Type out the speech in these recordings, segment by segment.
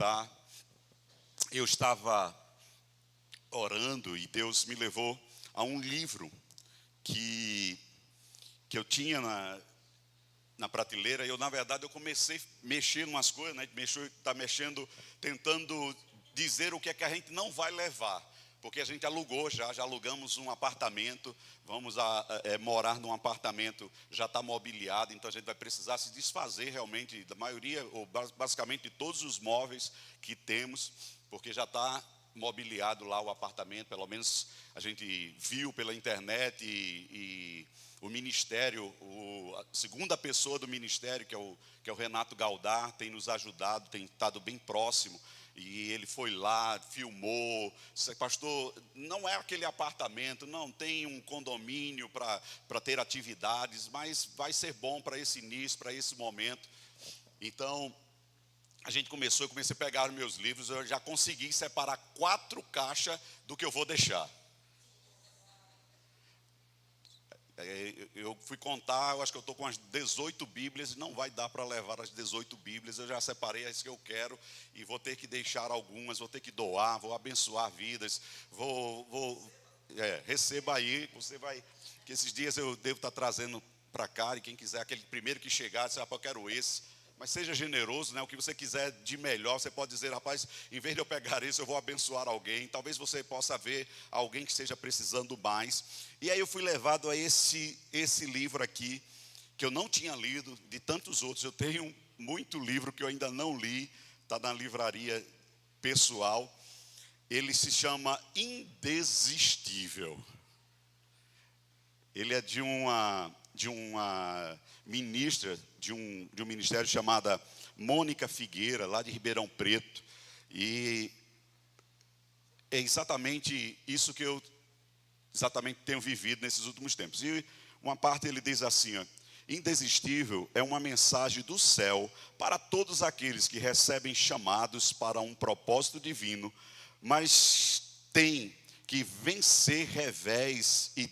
Tá? Eu estava orando e Deus me levou a um livro que eu tinha na prateleira. E na verdade, eu comecei a mexer em umas coisas, né? Tá mexendo, tentando dizer o que é que a gente não vai levar. Porque a gente alugou já alugamos um apartamento, vamos morar num apartamento, já está mobiliado, então a gente vai precisar se desfazer realmente da maioria, ou basicamente de todos os móveis que temos, porque já está mobiliado lá o apartamento, pelo menos a gente viu pela internet e o ministério, a segunda pessoa do ministério, que é o Renato Galdar, tem nos ajudado, tem estado bem próximo. E ele foi lá, filmou. Pastor, não é aquele apartamento, não tem um condomínio para ter atividades, mas vai ser bom para esse início, para esse momento. Então, eu comecei a pegar os meus livros, eu já consegui separar 4 caixas do que eu vou deixar. Eu fui contar, eu acho que eu estou com as 18 Bíblias, e não vai dar para levar as 18 Bíblias, eu já separei as que eu quero, e vou ter que deixar algumas, vou ter que doar, vou abençoar vidas, receba aí, você vai, que esses dias eu devo estar trazendo para cá, e quem quiser, aquele primeiro que chegar, diz, rapaz, eu quero esse. Mas seja generoso, né? O que você quiser de melhor, você pode dizer, rapaz, em vez de eu pegar isso, eu vou abençoar alguém. Talvez você possa ver alguém que esteja precisando mais. E aí eu fui levado a esse livro aqui, que eu não tinha lido, de tantos outros. Eu tenho muito livro que eu ainda não li, está na livraria pessoal. Ele se chama Indesistível. Ele é de uma ministra de um ministério chamada Mônica Figueira, lá de Ribeirão Preto. E é exatamente isso que eu tenho vivido nesses últimos tempos. E uma parte ele diz assim, ó, Indesistível é uma mensagem do céu para todos aqueles que recebem chamados para um propósito divino, mas têm que vencer revés e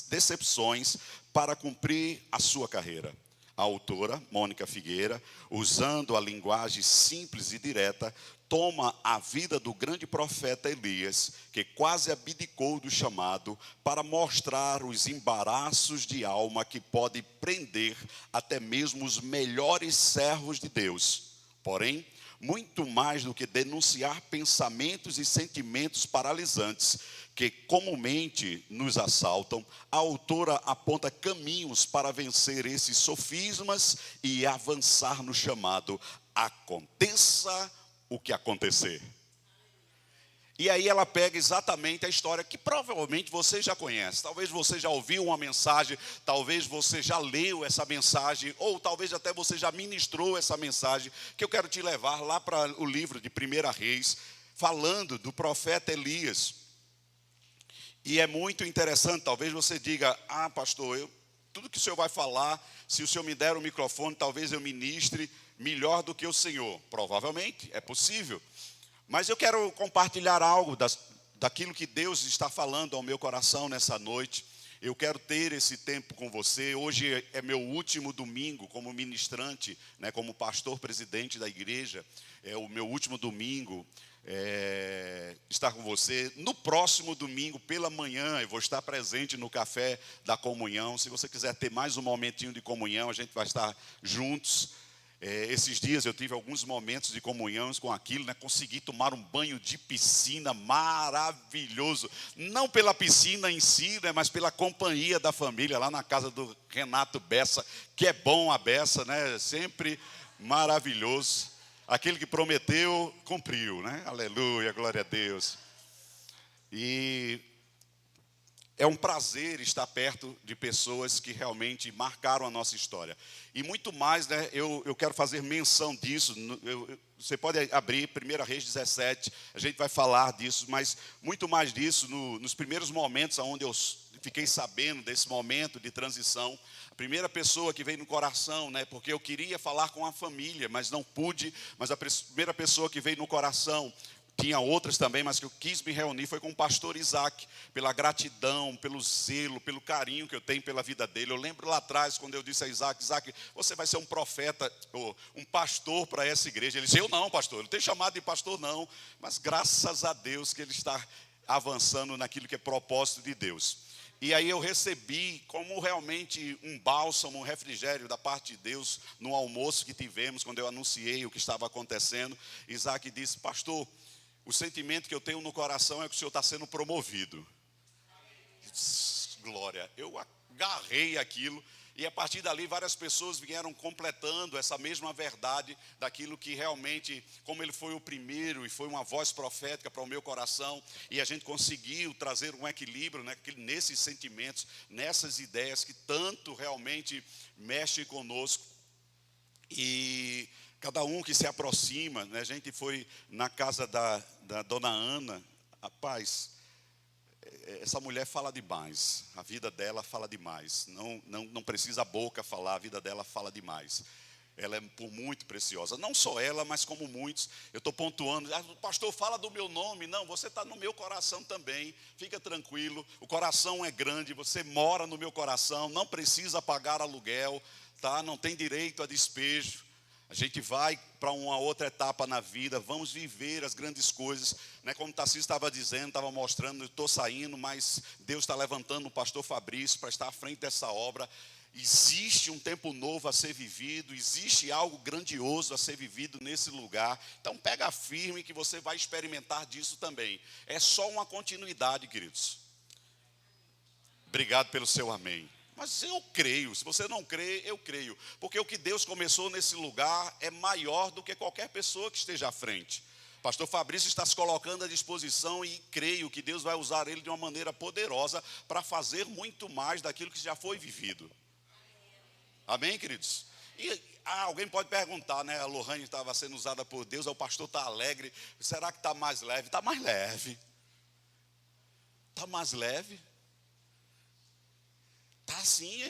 decepções para cumprir a sua carreira. A autora, Mônica Figueira, usando a linguagem simples e direta, toma a vida do grande profeta Elias, que quase abdicou do chamado, para mostrar os embaraços de alma que pode prender até mesmo os melhores servos de Deus. Porém, muito mais do que denunciar pensamentos e sentimentos paralisantes que comumente nos assaltam, a autora aponta caminhos para vencer esses sofismas e avançar no chamado. Aconteça o que acontecer. E aí ela pega exatamente a história que provavelmente você já conhece. Talvez você já ouviu uma mensagem, talvez você já leu essa mensagem, ou talvez até você já ministrou essa mensagem, que eu quero te levar lá para o livro de 1 Reis, falando do profeta Elias. E é muito interessante, talvez você diga, pastor, tudo que o senhor vai falar, se o senhor me der o microfone, talvez eu ministre melhor do que o senhor. Provavelmente, é possível. Mas eu quero compartilhar algo daquilo que Deus está falando ao meu coração nessa noite. Eu quero ter esse tempo com você. Hoje é meu último domingo como ministrante, né, como pastor presidente da igreja. É o meu último domingo estar com você. No próximo domingo, pela manhã, eu vou estar presente no café da comunhão. Se você quiser ter mais um momentinho de comunhão, a gente vai estar juntos. Esses dias eu tive alguns momentos de comunhão com aquilo, né? Consegui tomar um banho de piscina maravilhoso. Não pela piscina em si, né? Mas pela companhia da família, lá na casa do Renato Bessa, que é bom a Bessa, né? Sempre maravilhoso. Aquele que prometeu, cumpriu, né? Aleluia, glória a Deus. E é um prazer estar perto de pessoas que realmente marcaram a nossa história. E muito mais, né? Eu quero fazer menção disso. Você pode abrir 1 Reis 17, a gente vai falar disso, mas muito mais disso nos primeiros momentos onde eu fiquei sabendo desse momento de transição. A primeira pessoa que veio no coração, né? Porque eu queria falar com a família, mas não pude. Mas a primeira pessoa que veio no coração Tinha outras também, mas que eu quis me reunir foi com o pastor Isaac, pela gratidão, pelo zelo, pelo carinho que eu tenho pela vida dele. Eu lembro lá atrás, quando eu disse a Isaac, você vai ser um profeta, ou um pastor para essa igreja. Ele disse, eu não, pastor, eu não tenho chamado de pastor não, mas graças a Deus que ele está avançando naquilo que é propósito de Deus. E aí eu recebi como realmente um bálsamo, um refrigério da parte de Deus, no almoço que tivemos, quando eu anunciei o que estava acontecendo. Isaac disse, pastor, o sentimento que eu tenho no coração é que o senhor está sendo promovido. Glória, eu agarrei aquilo. E a partir dali várias pessoas vieram completando essa mesma verdade daquilo que realmente, como ele foi o primeiro e foi uma voz profética para o meu coração, e a gente conseguiu trazer um equilíbrio, né, nesses sentimentos, nessas ideias que tanto realmente mexem conosco. E cada um que se aproxima, né, a gente foi na casa da dona Ana, rapaz, essa mulher fala demais, a vida dela fala demais, não precisa a boca falar, a vida dela fala demais. Ela é por muito preciosa, não só ela, mas como muitos. Eu estou pontuando, pastor, fala do meu nome. Não, você está no meu coração também, fica tranquilo, o coração é grande, você mora no meu coração, não precisa pagar aluguel, tá? Não tem direito a despejo. A gente vai para uma outra etapa na vida, vamos viver as grandes coisas, né? Como o Tarcísio estava dizendo, estava mostrando, eu estou saindo, mas Deus está levantando o pastor Fabrício para estar à frente dessa obra. Existe um tempo novo a ser vivido, existe algo grandioso a ser vivido nesse lugar. Então pega firme que você vai experimentar disso também. É só uma continuidade, queridos. Obrigado pelo seu amém. Mas eu creio, se você não crê, eu creio. Porque o que Deus começou nesse lugar é maior do que qualquer pessoa que esteja à frente. Pastor Fabrício está se colocando à disposição e creio que Deus vai usar ele de uma maneira poderosa para fazer muito mais daquilo que já foi vivido. Amém, queridos? E alguém pode perguntar, né? A Lohane estava sendo usada por Deus, o pastor está alegre. Será que está mais leve? Está mais leve. Está mais leve. Está assim,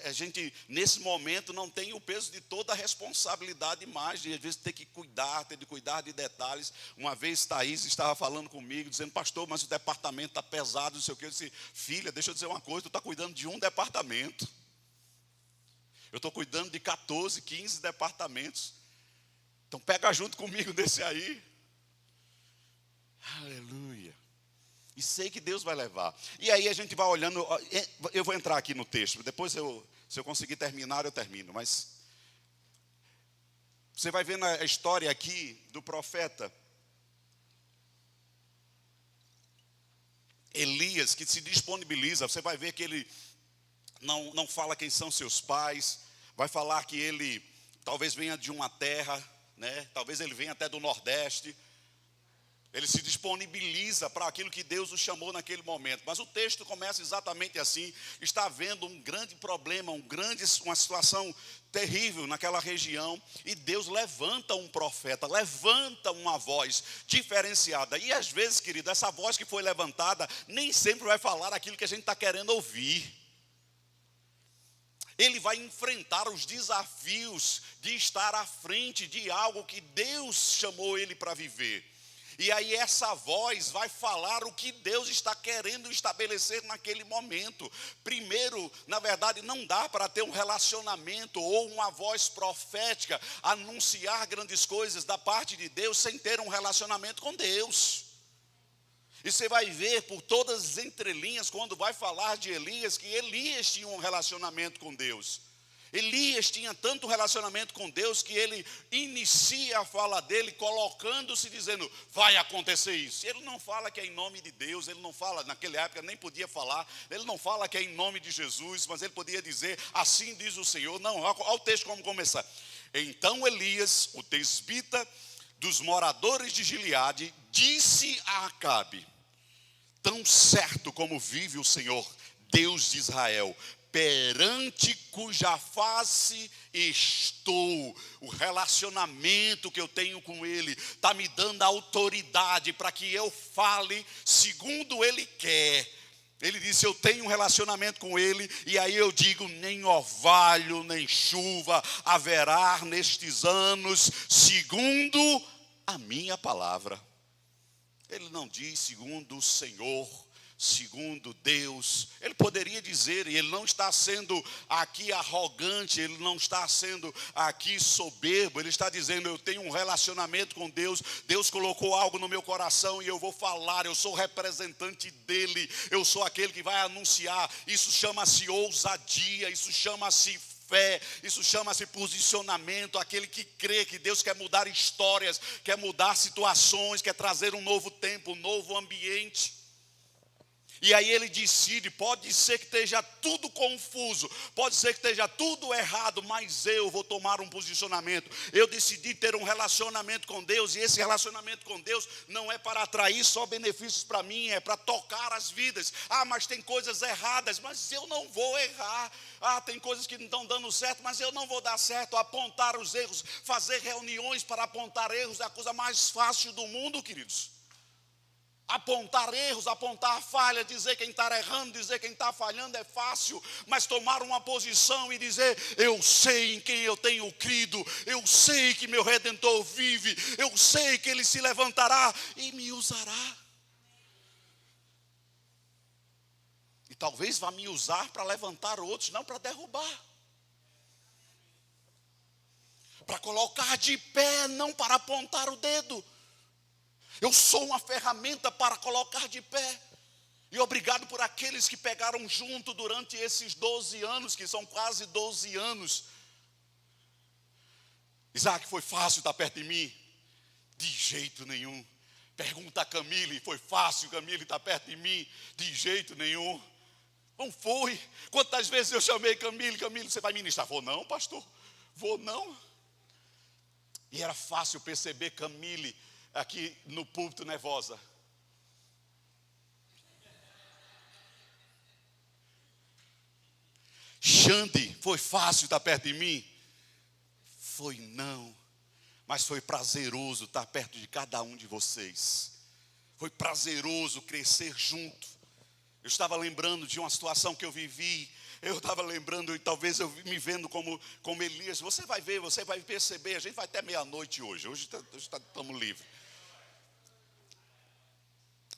a gente nesse momento não tem o peso de toda a responsabilidade mais, de às vezes ter que cuidar, ter de cuidar de detalhes. Uma vez Thaís estava falando comigo, dizendo, pastor, mas o departamento está pesado, não sei o que. Eu disse, filha, deixa eu dizer uma coisa, tu está cuidando de um departamento. Eu estou cuidando de 14, 15 departamentos. Então pega junto comigo desse aí. Aleluia. E sei que Deus vai levar. E aí a gente vai olhando, eu vou entrar aqui no texto, depois se eu conseguir terminar, eu termino. Mas você vai ver na história aqui do profeta Elias, que se disponibiliza. Você vai ver que ele não fala quem são seus pais, vai falar que ele talvez venha de uma terra, né? Talvez ele venha até do Nordeste. Ele se disponibiliza para aquilo que Deus o chamou naquele momento. Mas o texto começa exatamente assim. Está havendo um grande problema, uma situação terrível naquela região. E Deus levanta um profeta, levanta uma voz diferenciada. E às vezes, querido, essa voz que foi levantada nem sempre vai falar aquilo que a gente está querendo ouvir. Ele vai enfrentar os desafios de estar à frente de algo que Deus chamou ele para viver. E aí essa voz vai falar o que Deus está querendo estabelecer naquele momento. Primeiro, na verdade, não dá para ter um relacionamento ou uma voz profética, anunciar grandes coisas da parte de Deus sem ter um relacionamento com Deus. E você vai ver por todas as entrelinhas, quando vai falar de Elias, que Elias tinha um relacionamento com Deus. Elias tinha tanto relacionamento com Deus que ele inicia a fala dele colocando-se, dizendo, vai acontecer isso. Ele não fala que é em nome de Deus, ele não fala, naquela época nem podia falar, ele não fala que é em nome de Jesus, mas ele podia dizer, assim diz o Senhor. Não, olha o texto como começa. Então Elias, o tesbita dos moradores de Gileade, disse a Acabe, tão certo como vive o Senhor, Deus de Israel, perante cuja face estou, o relacionamento que eu tenho com Ele está me dando autoridade para que eu fale segundo Ele quer. Ele disse, eu tenho um relacionamento com Ele, e aí eu digo, nem orvalho, nem chuva haverá nestes anos, segundo a minha palavra. Ele não diz segundo o Senhor, segundo Deus. Ele poderia dizer, e ele não está sendo aqui arrogante, ele não está sendo aqui soberbo, ele está dizendo: eu tenho um relacionamento com Deus, Deus colocou algo no meu coração e eu vou falar, eu sou representante dele, eu sou aquele que vai anunciar. Isso chama-se ousadia, isso chama-se fé, isso chama-se posicionamento. Aquele que crê que Deus quer mudar histórias, quer mudar situações, quer trazer um novo tempo, um novo ambiente. E aí ele decide, pode ser que esteja tudo confuso, pode ser que esteja tudo errado, mas eu vou tomar um posicionamento. Eu decidi ter um relacionamento com Deus, e esse relacionamento com Deus não é para atrair só benefícios para mim, é para tocar as vidas. Mas tem coisas erradas, mas eu não vou errar. Tem coisas que não estão dando certo, mas eu não vou dar certo. Apontar os erros, fazer reuniões para apontar erros é a coisa mais fácil do mundo, queridos. Apontar erros, apontar falhas, dizer quem está errando, dizer quem está falhando é fácil. Mas tomar uma posição e dizer: eu sei em quem eu tenho crido, eu sei que meu Redentor vive, eu sei que Ele se levantará e me usará. E talvez vá me usar para levantar outros, não para derrubar. Para colocar de pé, não para apontar o dedo. Eu sou uma ferramenta para colocar de pé. E obrigado por aqueles que pegaram junto durante esses 12 anos, que são quase 12 anos. Isaac, foi fácil estar perto de mim? De jeito nenhum. Pergunta a Camille: foi fácil, Camille, estar perto de mim? De jeito nenhum. Não foi. Quantas vezes eu chamei Camille: Camille, você vai ministrar? Vou não, pastor, vou não. E era fácil perceber Camille aqui no púlpito nervosa. Xande, foi fácil estar perto de mim? Foi não, mas foi prazeroso estar perto de cada um de vocês. Foi prazeroso crescer junto. Eu estava lembrando de uma situação que eu vivi. Eu estava lembrando, e talvez eu me vendo como Elias. Você vai ver, você vai perceber. A gente vai até meia-noite hoje. Hoje estamos livres.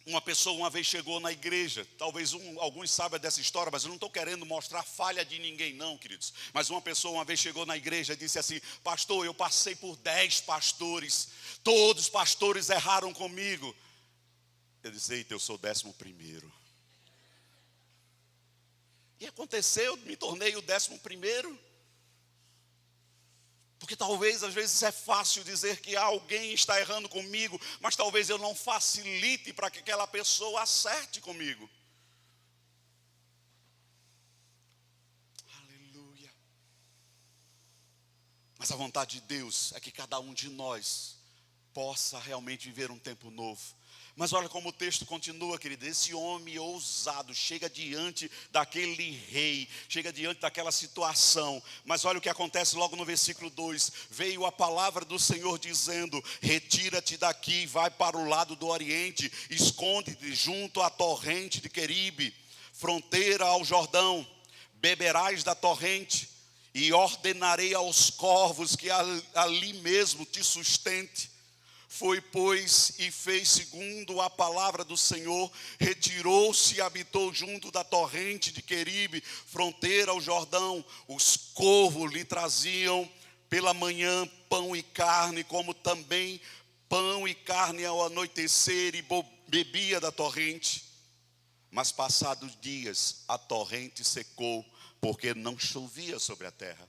Uma pessoa uma vez chegou na igreja, talvez alguns saibam dessa história, mas eu não estou querendo mostrar falha de ninguém não, queridos. Mas uma pessoa uma vez chegou na igreja e disse assim: pastor, eu passei por 10 pastores, todos os pastores erraram comigo. Eu disse: eita, eu sou o 11º. E aconteceu, me tornei o 11º. Porque talvez, às vezes, é fácil dizer que alguém está errando comigo, mas talvez eu não facilite para que aquela pessoa acerte comigo. Aleluia. Mas a vontade de Deus é que cada um de nós possa realmente viver um tempo novo. Mas olha como o texto continua, querido. Esse homem ousado chega diante daquele rei, chega diante daquela situação. Mas olha o que acontece logo no versículo 2. Veio a palavra do Senhor dizendo: retira-te daqui, vai para o lado do oriente, esconde-te junto à torrente de Queribe, fronteira ao Jordão. Beberás da torrente, e ordenarei aos corvos que ali mesmo te sustente. Foi, pois, e fez segundo a palavra do Senhor, retirou-se e habitou junto da torrente de Queribe, fronteira ao Jordão. Os corvos lhe traziam pela manhã pão e carne, como também pão e carne ao anoitecer, e bebia da torrente. Mas passados dias, a torrente secou, porque não chovia sobre a terra.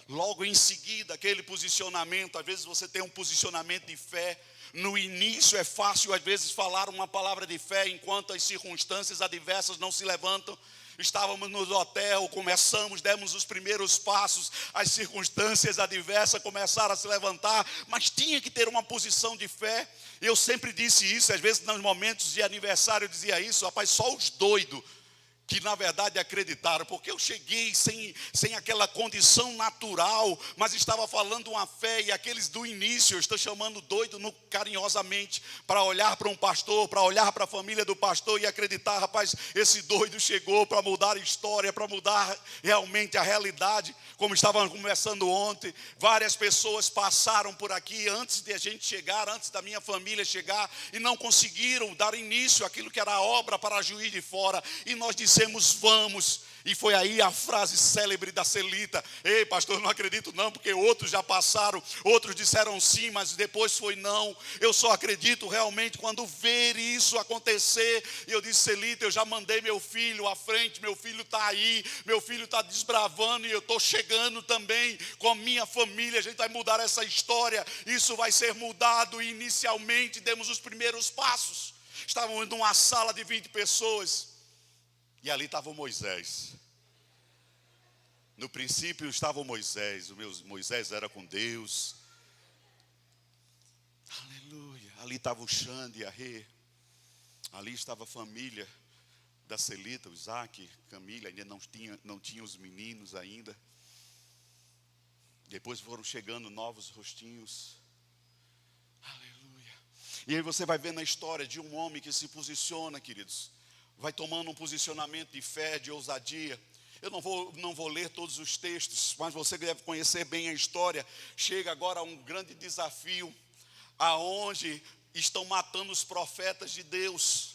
Logo em seguida, aquele posicionamento, às vezes você tem um posicionamento de fé. No início é fácil, às vezes, falar uma palavra de fé, enquanto as circunstâncias adversas não se levantam. Estávamos no hotel, começamos, demos os primeiros passos, as circunstâncias adversas começaram a se levantar, mas tinha que ter uma posição de fé. Eu sempre disse isso, às vezes nos momentos de aniversário eu dizia isso: rapaz, só os doidos que na verdade acreditaram, porque eu cheguei sem aquela condição natural, mas estava falando uma fé, e aqueles do início, eu estou chamando doido carinhosamente, para olhar para um pastor, para olhar para a família do pastor e acreditar, rapaz, esse doido chegou para mudar a história, para mudar realmente a realidade, como estavam conversando ontem. Várias pessoas passaram por aqui antes de a gente chegar, antes da minha família chegar, e não conseguiram dar início àquilo que era a obra para Juiz de Fora, e nós dissemos vamos, e foi aí a frase célebre da Celita: ei pastor, eu não acredito não, porque outros já passaram, outros disseram sim, mas depois foi não. Eu só acredito realmente quando ver isso acontecer. E eu disse: Celita, eu já mandei meu filho à frente, meu filho está aí, meu filho está desbravando, e eu estou chegando também com a minha família, a gente vai mudar essa história, isso vai ser mudado. E inicialmente demos os primeiros passos, estávamos numa sala de 20 pessoas, e ali estava o Moisés. No princípio estava o Moisés. Moisés era com Deus. Aleluia. Ali estava o Xande e a Rê. Ali estava a família da Celita, o Isaac, Camila. Ainda não tinha os meninos ainda. Depois foram chegando novos rostinhos. Aleluia. E aí você vai ver na história de um homem que se posiciona, queridos, vai tomando um posicionamento de fé, de ousadia. Eu não vou ler todos os textos, mas você deve conhecer bem a história. Chega agora um grande desafio, aonde estão matando os profetas de Deus.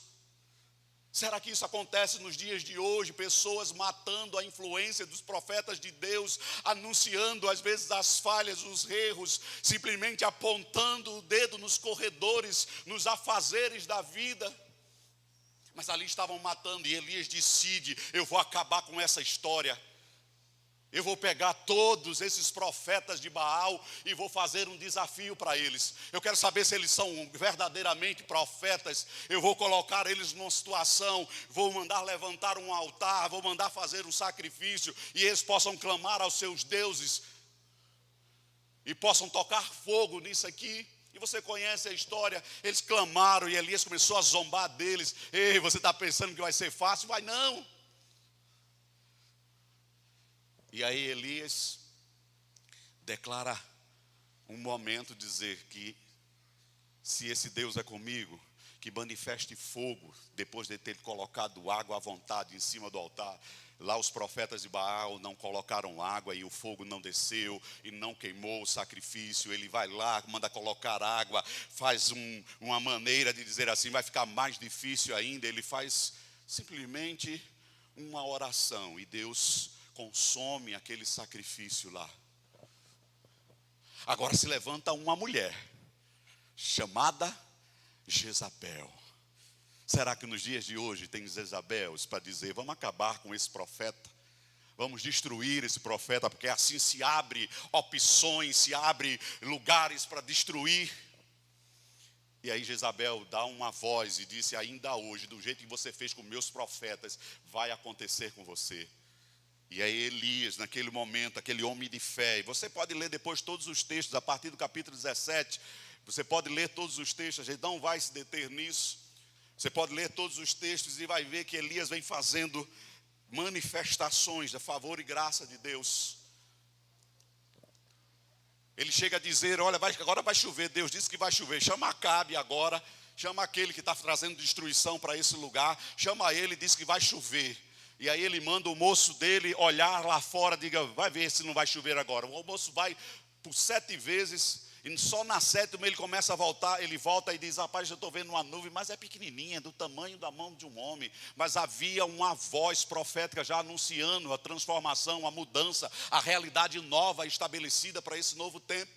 Será que isso acontece nos dias de hoje? Pessoas matando a influência dos profetas de Deus, anunciando às vezes as falhas, os erros, simplesmente apontando o dedo nos corredores, nos afazeres da vida. Mas ali estavam matando, e Elias decide: eu vou acabar com essa história. Eu vou pegar todos esses profetas de Baal e vou fazer um desafio para eles. Eu quero saber se eles são verdadeiramente profetas. Eu vou colocar eles numa situação, vou mandar levantar um altar, vou mandar fazer um sacrifício, e eles possam clamar aos seus deuses, e possam tocar fogo nisso aqui. E você conhece a história, eles clamaram e Elias começou a zombar deles. Ei, você está pensando que vai ser fácil? Vai não. E aí Elias declara um momento, dizer que se esse Deus é comigo, que manifeste fogo, depois de ter colocado água à vontade em cima do altar. Lá os profetas de Baal não colocaram água e o fogo não desceu e não queimou o sacrifício. Ele vai lá, manda colocar água, faz uma maneira de dizer assim, vai ficar mais difícil ainda. Ele faz simplesmente uma oração e Deus consome aquele sacrifício lá. Agora se levanta uma mulher chamada Jezabel. Será que nos dias de hoje tem Jezabels para dizer, vamos acabar com esse profeta, vamos destruir esse profeta, porque assim se abre opções, se abre lugares para destruir? E aí Jezabel dá uma voz e disse, ainda hoje, do jeito que você fez com meus profetas, vai acontecer com você. E aí Elias, naquele momento, aquele homem de fé, e você pode ler depois todos os textos, a partir do capítulo 17, você pode ler todos os textos, a gente não vai se deter nisso. Você pode ler todos os textos e vai ver que Elias vem fazendo manifestações de favor e graça de Deus. Ele chega a dizer, olha, agora vai chover, Deus disse que vai chover, chama Acabe agora, chama aquele que está trazendo destruição para esse lugar, chama ele e diz que vai chover. E aí ele manda o moço dele olhar lá fora, diga, vai ver se não vai chover agora. O moço vai por 7 vezes, e só na 7ª ele começa a voltar, ele volta e diz, rapaz, eu estou vendo uma nuvem, mas é pequenininha, do tamanho da mão de um homem. Mas havia uma voz profética já anunciando a transformação, a mudança, a realidade nova estabelecida para esse novo tempo.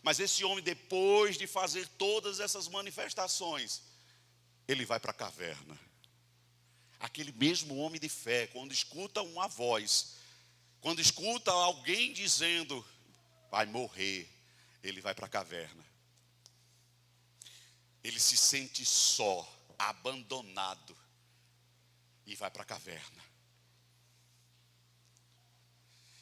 Mas esse homem, depois de fazer todas essas manifestações, ele vai para a caverna. Aquele mesmo homem de fé, quando escuta uma voz, quando escuta alguém dizendo, vai morrer, ele vai para a caverna. Ele se sente só, abandonado, e vai para a caverna.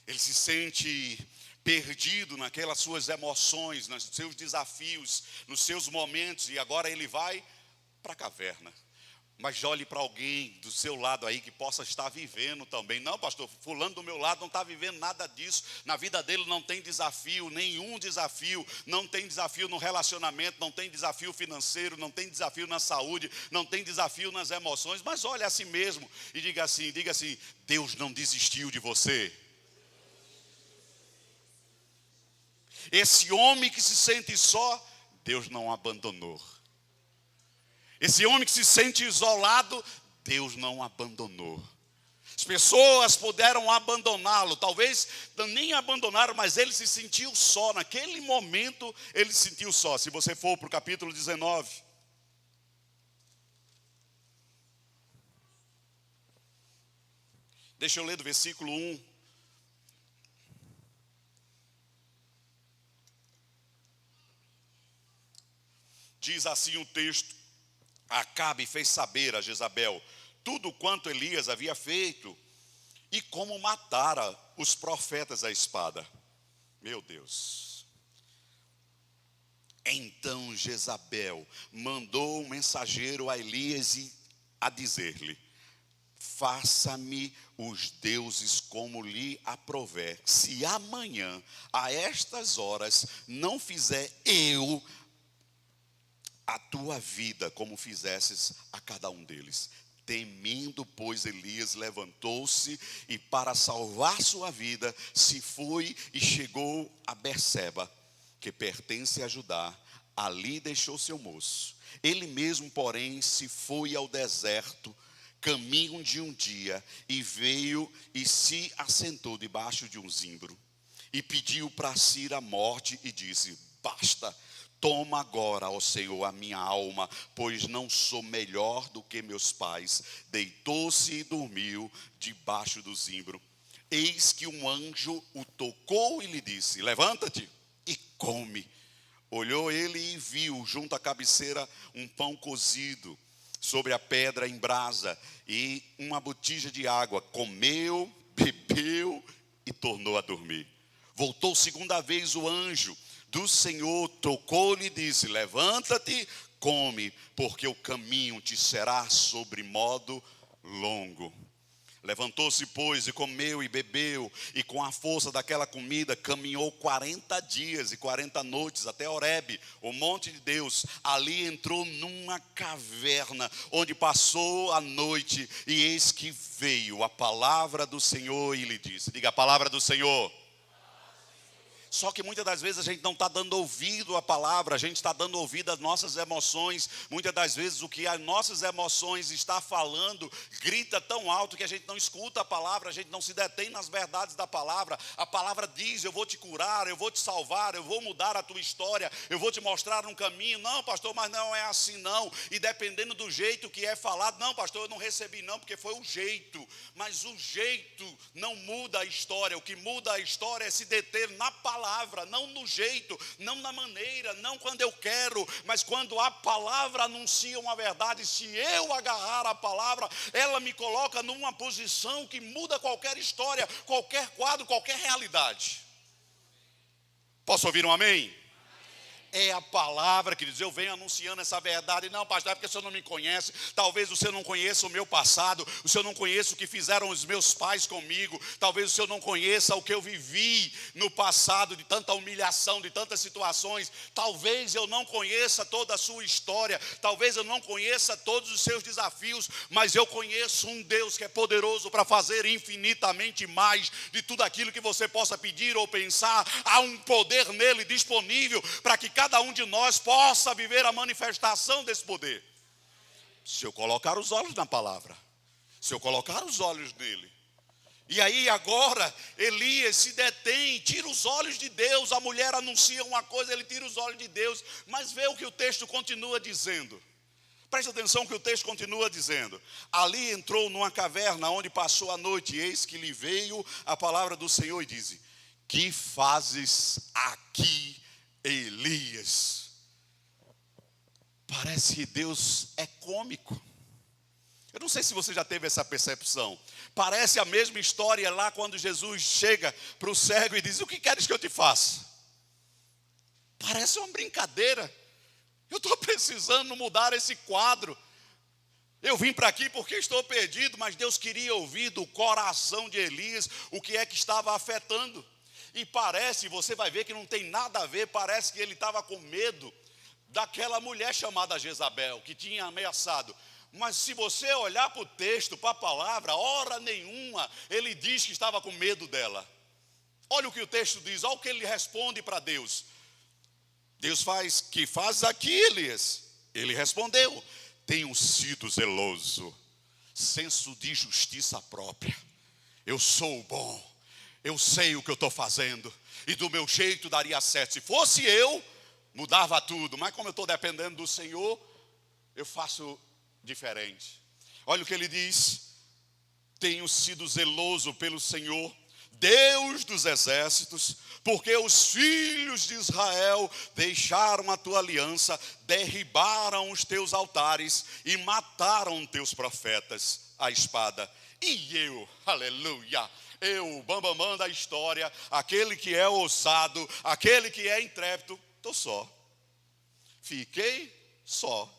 Ele se sente perdido naquelas suas emoções, nos seus desafios, nos seus momentos, e agora ele vai para a caverna. Mas olhe para alguém do seu lado aí que possa estar vivendo também. Não, pastor, fulano do meu lado não está vivendo nada disso. Na vida dele não tem desafio, nenhum desafio. Não tem desafio no relacionamento, não tem desafio financeiro, não tem desafio na saúde, não tem desafio nas emoções. Mas olhe a si mesmo e diga assim, Deus não desistiu de você. Esse homem que se sente só, Deus não abandonou. Esse homem que se sente isolado, Deus não abandonou. As pessoas puderam abandoná-lo, talvez nem abandonaram, mas ele se sentiu só. Naquele momento, ele se sentiu só. Se você for para o capítulo 19. Deixa eu ler do versículo 1. Diz assim o texto: Acabe fez saber a Jezabel tudo quanto Elias havia feito e como matara os profetas à espada. Meu Deus. Então Jezabel mandou um mensageiro a Elias a dizer-lhe: faça-me os deuses como lhe aprouver, se amanhã a estas horas não fizer eu a tua vida como fizesses a cada um deles. Temendo, pois, Elias levantou-se e para salvar sua vida se foi e chegou a Berseba, que pertence a Judá. Ali deixou seu moço. Ele mesmo, porém, se foi ao deserto, caminho de um dia, e veio e se assentou debaixo de um zimbro, e pediu para si a morte, e disse: basta, toma agora, ó Senhor, a minha alma, pois não sou melhor do que meus pais. Deitou-se e dormiu debaixo do zimbro. Eis que um anjo o tocou e lhe disse: levanta-te e come. Olhou ele e viu junto à cabeceira um pão cozido sobre a pedra em brasa e uma botija de água. Comeu, bebeu e tornou a dormir. Voltou segunda vez o anjo do Senhor, tocou-lhe e disse: levanta-te, come, porque o caminho te será sobre modo longo. Levantou-se, pois, e comeu e bebeu, e com a força daquela comida caminhou 40 dias e 40 noites até Horebe, o monte de Deus. Ali entrou numa caverna, onde passou a noite, e eis que veio a palavra do Senhor e lhe disse: diga, a palavra do Senhor. Só que muitas das vezes a gente não está dando ouvido à palavra, a gente está dando ouvido às nossas emoções. Muitas das vezes o que as nossas emoções está falando grita tão alto que a gente não escuta a palavra, a gente não se detém nas verdades da palavra. A palavra diz: eu vou te curar, eu vou te salvar, eu vou mudar a tua história, eu vou te mostrar um caminho. Não, pastor, mas não é assim não. E dependendo do jeito que é falado: não, pastor, eu não recebi não, porque foi o jeito. Mas o jeito não muda a história. O que muda a história é se deter na palavra, não no jeito, não na maneira, não quando eu quero, mas quando a palavra anuncia uma verdade. Se eu agarrar a palavra, ela me coloca numa posição que muda qualquer história, qualquer quadro, qualquer realidade. Posso ouvir um amém? É a palavra que diz: eu venho anunciando essa verdade. Não, pastor, é porque o senhor não me conhece. Talvez o senhor não conheça o meu passado, o senhor não conheça o que fizeram os meus pais comigo, talvez o senhor não conheça o que eu vivi no passado, de tanta humilhação, de tantas situações. Talvez eu não conheça toda a sua história, talvez eu não conheça todos os seus desafios, mas eu conheço um Deus que é poderoso para fazer infinitamente mais de tudo aquilo que você possa pedir ou pensar. Há um poder nele disponível para que cada um de nós possa viver a manifestação desse poder. Se eu colocar os olhos na palavra, se eu colocar os olhos nele. E aí agora Elias se detém, tira os olhos de Deus. A mulher anuncia uma coisa, ele tira os olhos de Deus. Mas vê o que o texto continua dizendo. Preste atenção que o texto continua dizendo: ali entrou numa caverna onde passou a noite, e eis que lhe veio a palavra do Senhor e disse: que fazes aqui, Elias? Parece que Deus é cômico. Eu não sei se você já teve essa percepção. Parece a mesma história lá quando Jesus chega para o cego e diz: o que queres que eu te faça? Parece uma brincadeira. Eu estou precisando mudar esse quadro. Eu vim para aqui porque estou perdido, mas Deus queria ouvir do coração de Elias o que é que estava afetando. E parece, você vai ver que não tem nada a ver, parece que ele estava com medo daquela mulher chamada Jezabel, que tinha ameaçado. Mas se você olhar para o texto, para a palavra, hora nenhuma, ele diz que estava com medo dela. Olha o que o texto diz, olha o que ele responde para Deus. Deus faz, que faz aqui, Elias? Ele respondeu: tenho sido zeloso, senso de justiça própria. Eu sou bom, eu sei o que eu estou fazendo, e do meu jeito daria certo. Se fosse eu, mudava tudo, mas como eu estou dependendo do Senhor, eu faço diferente. Olha o que ele diz: tenho sido zeloso pelo Senhor, Deus dos exércitos, porque os filhos de Israel deixaram a tua aliança, derribaram os teus altares e mataram teus profetas à espada. E eu, aleluia, eu, o bambamã da história, aquele que é ousado, aquele que é intrépido, estou só. Fiquei só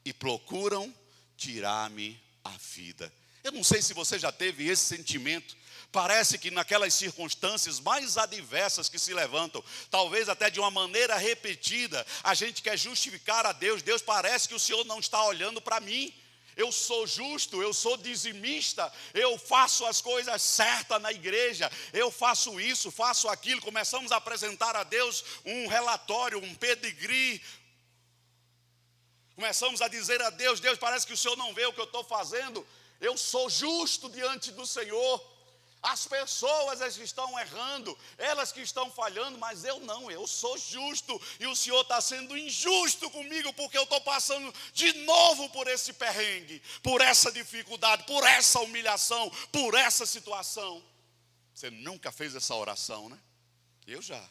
e procuram tirar-me a vida. Eu não sei se você já teve esse sentimento. Parece que naquelas circunstâncias mais adversas que se levantam, talvez até de uma maneira repetida, a gente quer justificar a Deus. Deus, parece que o Senhor não está olhando para mim. Eu sou justo, eu sou dizimista, eu faço as coisas certas na igreja, eu faço isso, faço aquilo. Começamos a apresentar a Deus um relatório, um pedigree. Começamos a dizer a Deus: Deus, parece que o Senhor não vê o que eu estou fazendo. Eu sou justo diante do Senhor. As pessoas que estão errando, elas que estão falhando, mas eu não, eu sou justo. E o Senhor está sendo injusto comigo, porque eu estou passando de novo por esse perrengue, por essa dificuldade, por essa humilhação, por essa situação. Você nunca fez essa oração, né? Eu já.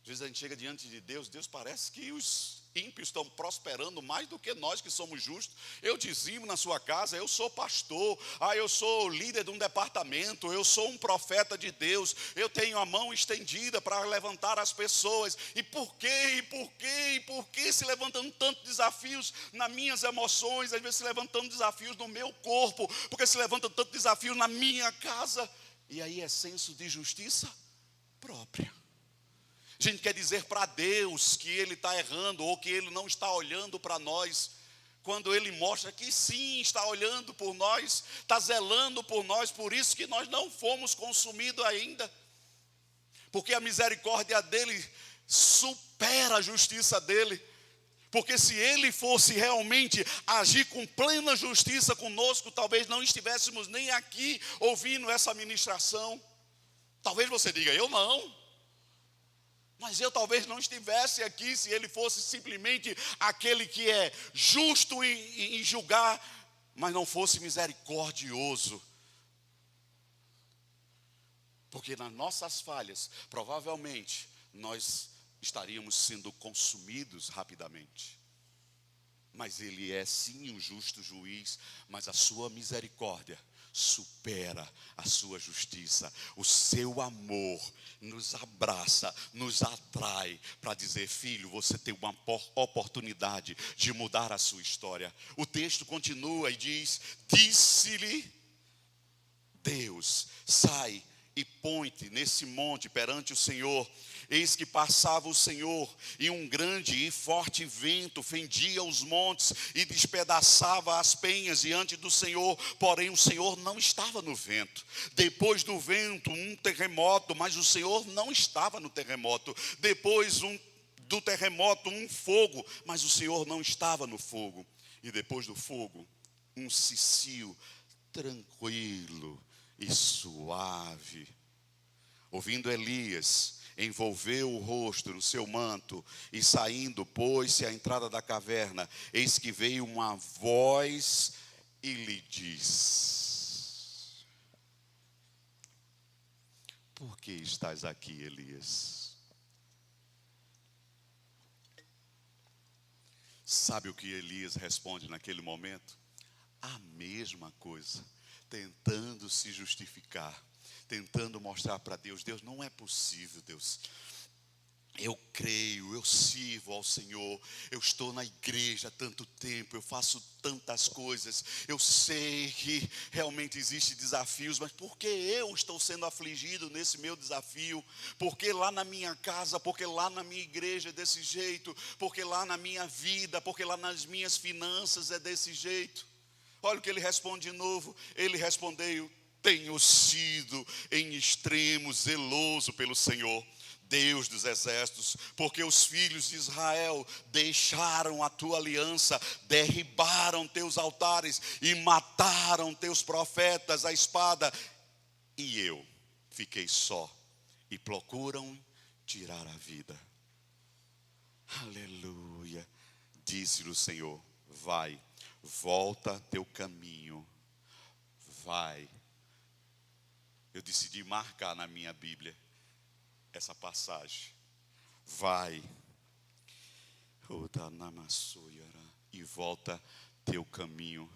Às vezes a gente chega diante de Deus, Deus, parece que os ímpios estão prosperando mais do que nós que somos justos. Eu dizimo na sua casa, eu sou pastor, eu sou líder de um departamento, eu sou um profeta de Deus, eu tenho a mão estendida para levantar as pessoas. E por que se levantando tantos desafios nas minhas emoções, às vezes se levantando desafios no meu corpo, porque se levantam tantos desafios na minha casa? E aí é senso de justiça própria. A gente quer dizer para Deus que Ele está errando, ou que Ele não está olhando para nós, quando Ele mostra que sim, está olhando por nós, está zelando por nós. Por isso que nós não fomos consumidos ainda, porque a misericórdia dEle supera a justiça dEle. Porque se Ele fosse realmente agir com plena justiça conosco, talvez não estivéssemos nem aqui ouvindo essa ministração. Talvez você diga: eu não. Mas eu talvez não estivesse aqui se Ele fosse simplesmente aquele que é justo em julgar, mas não fosse misericordioso. Porque nas nossas falhas, provavelmente, nós estaríamos sendo consumidos rapidamente. Mas Ele é sim um justo juiz, mas a sua misericórdia supera a sua justiça. O seu amor nos abraça, nos atrai para dizer: filho, você tem uma oportunidade de mudar a sua história. O texto continua e diz: disse-lhe Deus: sai e põe-te nesse monte perante o Senhor. Eis que passava o Senhor, e um grande e forte vento fendia os montes e despedaçava as penhas diante do Senhor, porém o Senhor não estava no vento. Depois do vento, um terremoto, mas o Senhor não estava no terremoto. Depois do terremoto, um fogo, mas o Senhor não estava no fogo. E depois do fogo, um cicio tranquilo e suave. Ouvindo Elias, envolveu o rosto no seu manto e saindo, pôs-se à entrada da caverna. Eis que veio uma voz e lhe diz: por que estás aqui, Elias? Sabe o que Elias responde naquele momento? A mesma coisa, tentando se justificar, tentando mostrar para Deus: Deus, não é possível, Deus. Eu creio, eu sirvo ao Senhor, eu estou na igreja há tanto tempo, eu faço tantas coisas, eu sei que realmente existem desafios, mas por que eu estou sendo afligido nesse meu desafio? Porque lá na minha casa, porque lá na minha igreja é desse jeito, porque lá na minha vida, porque lá nas minhas finanças é desse jeito? Olha o que ele responde de novo, ele respondeu: tenho sido em extremo zeloso pelo Senhor, Deus dos exércitos, porque os filhos de Israel deixaram a tua aliança, derribaram teus altares e mataram teus profetas à espada, e eu fiquei só e procuram tirar a vida. Aleluia. Disse-lhe o Senhor: vai, volta teu caminho, vai. Eu decidi marcar na minha Bíblia essa passagem. Vai, e volta teu caminho.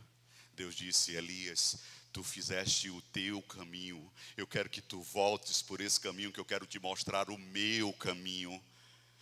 Deus disse: Elias, tu fizeste o teu caminho, eu quero que tu voltes por esse caminho, que eu quero te mostrar o meu caminho.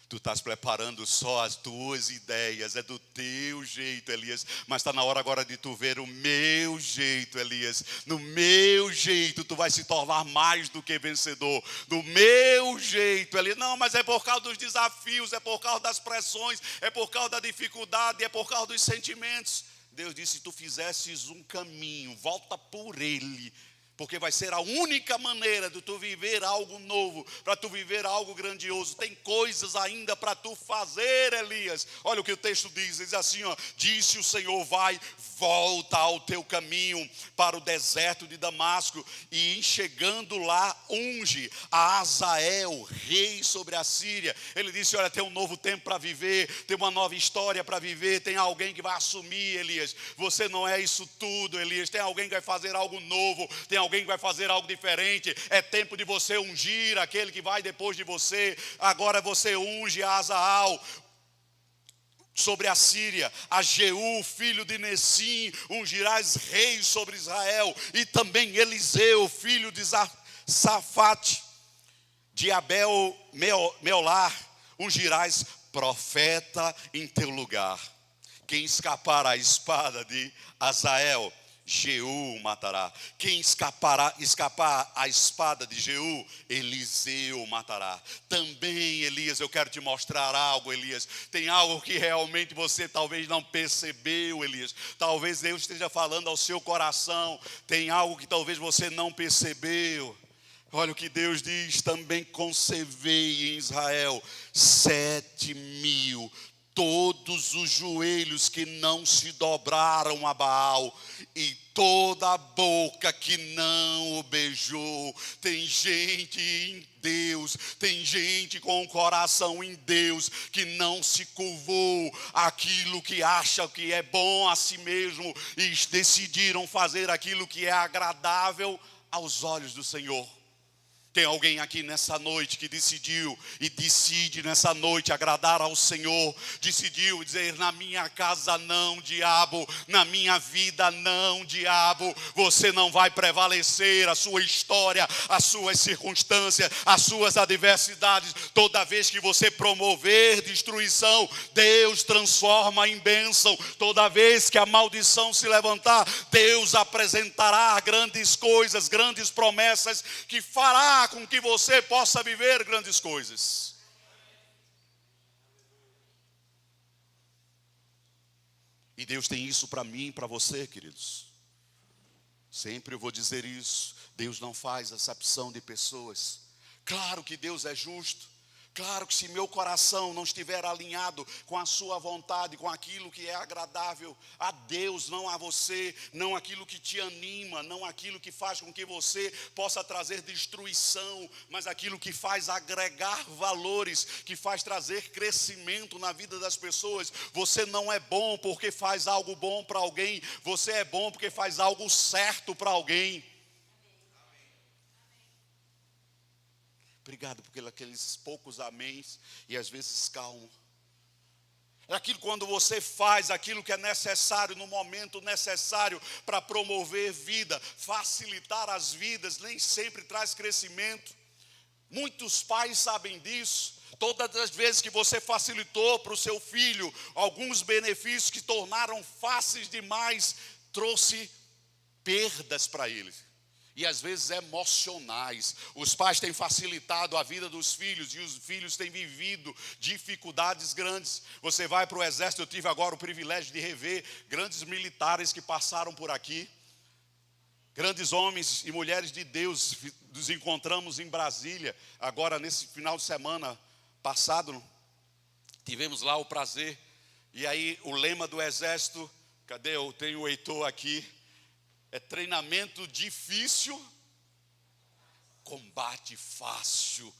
Tu estás preparando só as tuas ideias, é do teu jeito, Elias, mas está na hora agora de tu ver o meu jeito, Elias. No meu jeito tu vai se tornar mais do que vencedor, no meu jeito, Elias. Não, mas é por causa dos desafios, é por causa das pressões, é por causa da dificuldade, é por causa dos sentimentos. Deus disse: se tu fizesses um caminho, volta por ele, porque vai ser a única maneira de tu viver algo novo, para tu viver algo grandioso. Tem coisas ainda para tu fazer, Elias. Olha o que o texto diz assim, ó: disse o Senhor: vai, volta ao teu caminho para o deserto de Damasco, e chegando lá, unge a Azael, rei sobre a Síria. Ele disse: olha, tem um novo tempo para viver, tem uma nova história para viver, tem alguém que vai assumir, Elias. Você não é isso tudo, Elias. Tem alguém que vai fazer algo novo, tem alguém que vai fazer algo diferente. É tempo de você ungir aquele que vai depois de você. Agora você unge a Azael sobre a Síria, a Jeú, filho de Nessim, ungirás rei sobre Israel, e também Eliseu, filho de Safate, de Abel Meolar, ungirás profeta em teu lugar. Quem escapar à espada de Azael, Jeú matará. Quem escapar à espada de Jeú, Eliseu matará. Também, Elias, eu quero te mostrar algo, Elias. Tem algo que realmente você talvez não percebeu, Elias. Talvez Deus esteja falando ao seu coração. Tem algo que talvez você não percebeu. Olha o que Deus diz: também concevei em Israel 7.000, todos os joelhos que não se dobraram a Baal, e toda a boca que não o beijou. Tem gente em Deus, tem gente com o coração em Deus, que não se curvou aquilo que acha que é bom a si mesmo, e decidiram fazer aquilo que é agradável aos olhos do Senhor. Tem alguém aqui nessa noite que decidiu e decide nessa noite agradar ao Senhor, decidiu dizer: na minha casa não, diabo, na minha vida não, diabo. Você não vai prevalecer, a sua história, as suas circunstâncias, as suas adversidades. Toda vez que você promover destruição, Deus transforma em bênção. Toda vez que a maldição se levantar, Deus apresentará grandes coisas, grandes promessas, que fará com que você possa viver grandes coisas. E Deus tem isso para mim e para você, queridos. Sempre eu vou dizer isso. Deus não faz acepção de pessoas. Claro que Deus é justo. Claro que se meu coração não estiver alinhado com a sua vontade, com aquilo que é agradável a Deus, não a você, não aquilo que te anima, não aquilo que faz com que você possa trazer destruição, mas aquilo que faz agregar valores, que faz trazer crescimento na vida das pessoas. Você não é bom porque faz algo bom para alguém, você é bom porque faz algo certo para alguém. Obrigado por aqueles poucos améns e às vezes calmo. É aquilo quando você faz aquilo que é necessário, no momento necessário para promover vida, facilitar as vidas, nem sempre traz crescimento. Muitos pais sabem disso. Todas as vezes que você facilitou para o seu filho alguns benefícios que tornaram fáceis demais, trouxe perdas para ele. E às vezes emocionais. Os pais têm facilitado a vida dos filhos e os filhos têm vivido dificuldades grandes. Você vai para o exército, eu tive agora o privilégio de rever grandes militares que passaram por aqui. Grandes homens e mulheres de Deus, nos encontramos em Brasília, agora nesse final de semana passado, tivemos lá o prazer. E aí o lema do exército, cadê? Eu tenho o Heitor aqui. É treinamento difícil, combate fácil.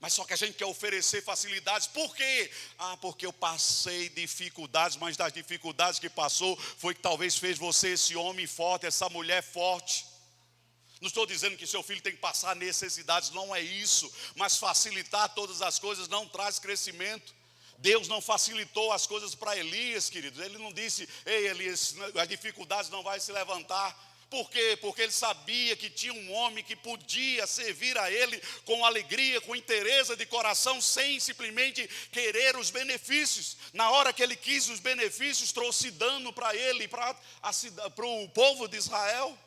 Mas só que a gente quer oferecer facilidades. Por quê? Porque eu passei dificuldades, mas das dificuldades que passou, foi que talvez fez você esse homem forte, essa mulher forte. Não estou dizendo que seu filho tem que passar necessidades, não é isso. Mas facilitar todas as coisas não traz crescimento. Deus não facilitou as coisas para Elias, queridos. Ele não disse: ei, Elias, as dificuldades não vai se levantar. Por quê? Porque ele sabia que tinha um homem que podia servir a ele com alegria, com interesse de coração, sem simplesmente querer os benefícios. Na hora que ele quis os benefícios, trouxe dano para ele, para o povo de Israel.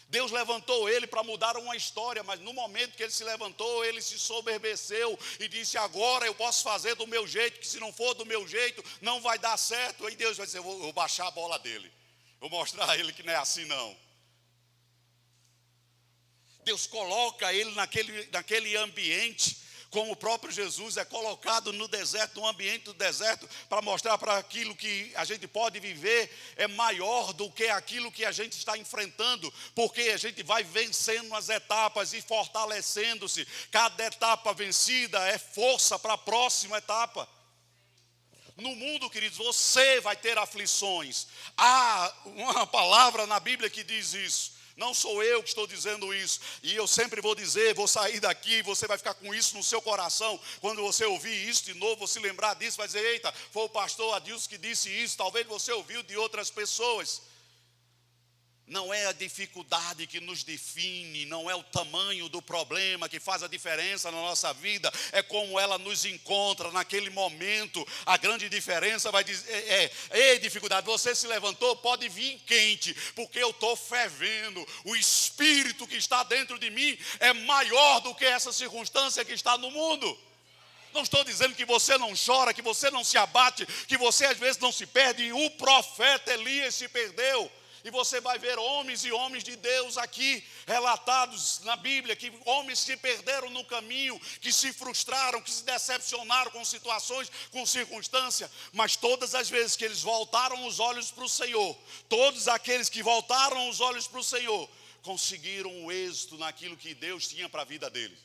Deus levantou ele para mudar uma história, mas no momento que ele se levantou, ele se soberbeceu e disse: agora eu posso fazer do meu jeito, que se não for do meu jeito, não vai dar certo. Aí Deus vai dizer: eu vou baixar a bola dele, vou mostrar a ele que não é assim não. Deus coloca ele naquele ambiente, como o próprio Jesus é colocado no deserto, no ambiente do deserto, para mostrar para aquilo que a gente pode viver é maior do que aquilo que a gente está enfrentando, porque a gente vai vencendo as etapas e fortalecendo-se. Cada etapa vencida é força para a próxima etapa. No mundo, queridos, você vai ter aflições. Há uma palavra na Bíblia que diz isso. Não sou eu que estou dizendo isso. E eu sempre vou dizer, vou sair daqui, você vai ficar com isso no seu coração. Quando você ouvir isso de novo, você lembrar disso, vai dizer: eita, foi o pastor Adilson que disse isso. Talvez você ouviu de outras pessoas. Não é a dificuldade que nos define, não é o tamanho do problema que faz a diferença na nossa vida, é como ela nos encontra naquele momento. A grande diferença vai dizer: ei, dificuldade, você se levantou, pode vir quente, porque eu estou fervendo. O Espírito que está dentro de mim é maior do que essa circunstância que está no mundo. Não estou dizendo que você não chora, que você não se abate, que você às vezes não se perde. O profeta Elias se perdeu. E você vai ver homens e homens de Deus aqui relatados na Bíblia, que homens se perderam no caminho, que se frustraram, que se decepcionaram com situações, com circunstâncias. Mas todas as vezes que eles voltaram os olhos para o Senhor, todos aqueles que voltaram os olhos para o Senhor, conseguiram o êxito naquilo que Deus tinha para a vida deles.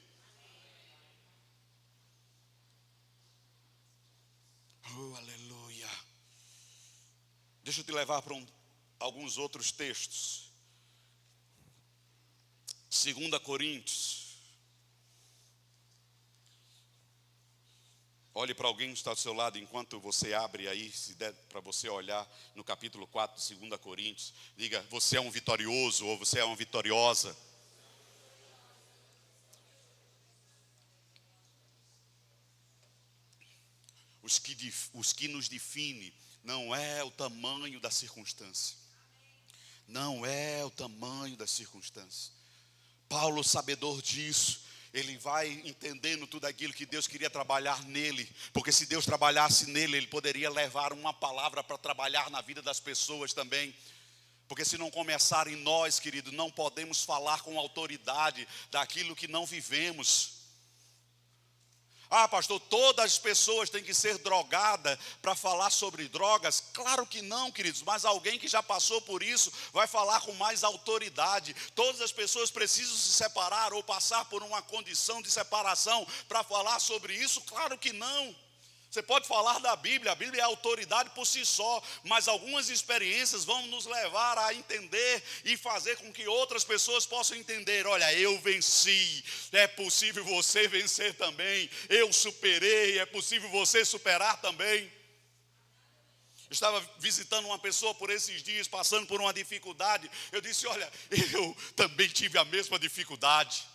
Oh, aleluia. Deixa eu te levar para alguns outros textos. 2 Coríntios. Olhe para alguém que está do seu lado enquanto você abre aí, se der para você olhar no capítulo 4 de 2 Coríntios. Diga: você é um vitorioso ou você é uma vitoriosa. Os que nos definem não é o tamanho da circunstância. Não é o tamanho das circunstâncias. Paulo, sabedor disso, ele vai entendendo tudo aquilo que Deus queria trabalhar nele. Porque se Deus trabalhasse nele, ele poderia levar uma palavra para trabalhar na vida das pessoas também. Porque se não começar em nós, querido, não podemos falar com autoridade daquilo que não vivemos. Pastor, todas as pessoas têm que ser drogadas para falar sobre drogas? Claro que não, queridos, mas alguém que já passou por isso vai falar com mais autoridade. Todas as pessoas precisam se separar ou passar por uma condição de separação para falar sobre isso? Claro que não. Você pode falar da Bíblia, a Bíblia é autoridade por si só, mas algumas experiências vão nos levar a entender e fazer com que outras pessoas possam entender. Olha, eu venci, é possível você vencer também. Eu superei, é possível você superar também. Eu estava visitando uma pessoa por esses dias, passando por uma dificuldade. Eu disse: olha, eu também tive a mesma dificuldade.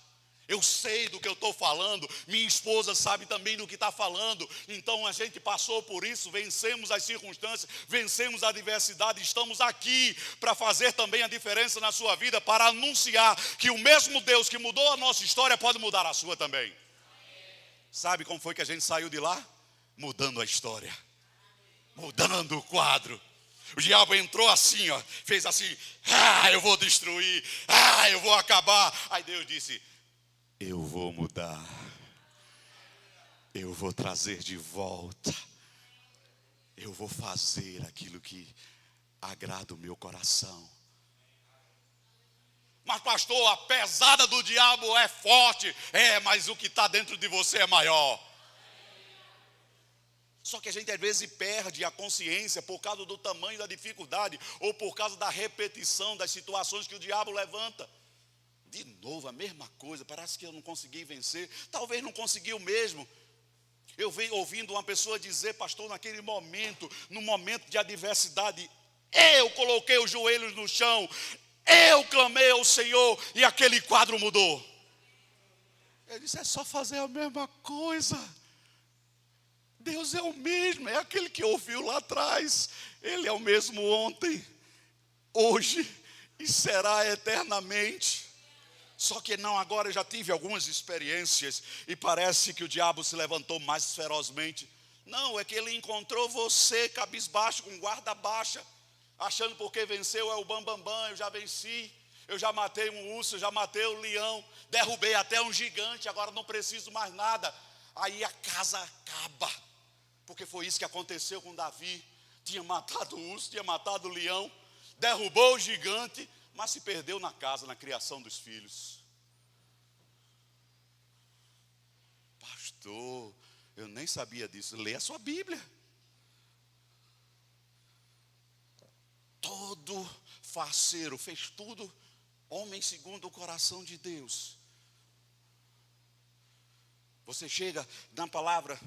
Eu sei do que eu estou falando, minha esposa sabe também do que está falando. Então a gente passou por isso, vencemos as circunstâncias, vencemos a adversidade. Estamos aqui para fazer também a diferença na sua vida, para anunciar que o mesmo Deus que mudou a nossa história pode mudar a sua também. Sabe como foi que a gente saiu de lá? Mudando a história, mudando o quadro. O diabo entrou assim, ó, fez assim: eu vou destruir, eu vou acabar. Aí Deus disse: eu vou mudar, eu vou trazer de volta, eu vou fazer aquilo que agrada o meu coração. Mas pastor, a pesada do diabo é forte. Mas o que está dentro de você é maior. Só que a gente às vezes perde a consciência por causa do tamanho da dificuldade, ou por causa da repetição das situações que o diabo levanta. De novo, a mesma coisa, parece que eu não consegui vencer. Talvez não conseguiu mesmo. Eu venho ouvindo uma pessoa dizer: pastor, naquele momento, no momento de adversidade, eu coloquei os joelhos no chão, eu clamei ao Senhor e aquele quadro mudou. Ele disse: é só fazer a mesma coisa. Deus é o mesmo, é aquele que ouviu lá atrás. Ele é o mesmo ontem, hoje e será eternamente. Só que não, agora eu já tive algumas experiências e parece que o diabo se levantou mais ferozmente. Não, é que ele encontrou você cabisbaixo, com guarda baixa, achando porque venceu é o bambambam. Eu já venci, eu já matei um urso, eu já matei um leão, derrubei até um gigante, agora não preciso mais nada. Aí a casa acaba, porque foi isso que aconteceu com Davi. Tinha matado o urso, tinha matado o leão, derrubou o gigante, mas se perdeu na casa, na criação dos filhos. Pastor, eu nem sabia disso. Lê a sua Bíblia. Todo faceiro fez tudo, homem segundo o coração de Deus. Você chega na palavra,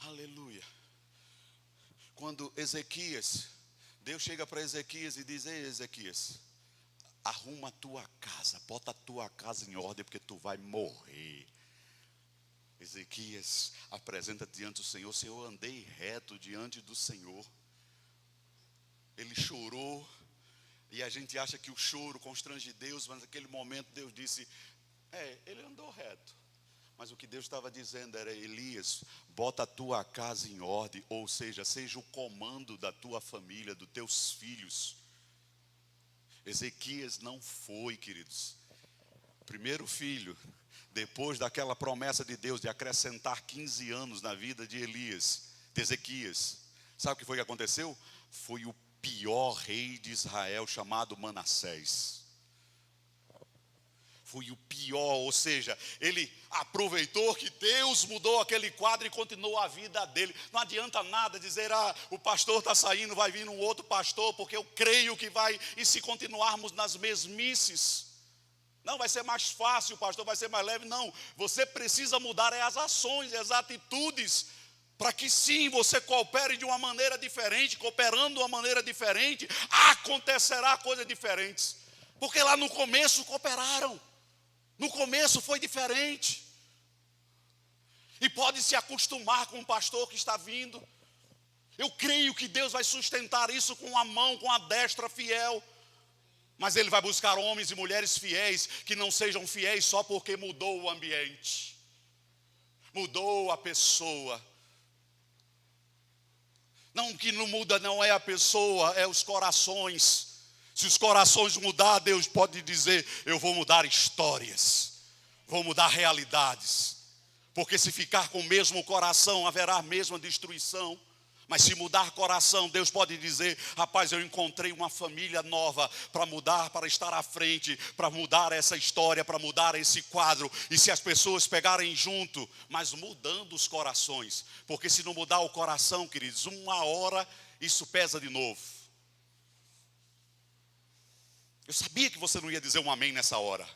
aleluia, quando Ezequias, Deus chega para Ezequias e diz: ei, Ezequias, arruma a tua casa, bota a tua casa em ordem, porque tu vai morrer. Ezequias apresenta diante do Senhor: Senhor, eu andei reto diante do Senhor. Ele chorou, e a gente acha que o choro constrange Deus, mas naquele momento Deus disse: ele andou reto. Mas o que Deus estava dizendo era: Elias, bota a tua casa em ordem, ou seja o comando da tua família, dos teus filhos. Ezequias não foi, queridos. Primeiro filho, depois daquela promessa de Deus de acrescentar 15 anos na vida de Ezequias, sabe o que foi que aconteceu? Foi o pior rei de Israel, chamado Manassés. Foi o pior, ou seja, ele aproveitou que Deus mudou aquele quadro e continuou a vida dele. Não adianta nada dizer: o pastor está saindo, vai vir um outro pastor, porque eu creio que vai. E se continuarmos nas mesmices, não vai ser mais fácil, o pastor vai ser mais leve. Não, você precisa mudar as ações, as atitudes, para que sim, você coopere de uma maneira diferente. Cooperando de uma maneira diferente, acontecerá coisas diferentes. Porque lá no começo cooperaram. No começo foi diferente. E pode se acostumar com o pastor que está vindo. Eu creio que Deus vai sustentar isso com a mão, com a destra fiel. Mas Ele vai buscar homens e mulheres fiéis, que não sejam fiéis só porque mudou o ambiente, mudou a pessoa. Não, que não muda não é a pessoa, é os corações. Se os corações mudar, Deus pode dizer: eu vou mudar histórias, vou mudar realidades. Porque se ficar com o mesmo coração, haverá a mesma destruição. Mas se mudar coração, Deus pode dizer: rapaz, eu encontrei uma família nova para mudar, para estar à frente, para mudar essa história, para mudar esse quadro. E se as pessoas pegarem junto, mas mudando os corações, porque se não mudar o coração, queridos, uma hora isso pesa de novo. Eu sabia que você não ia dizer um amém nessa hora.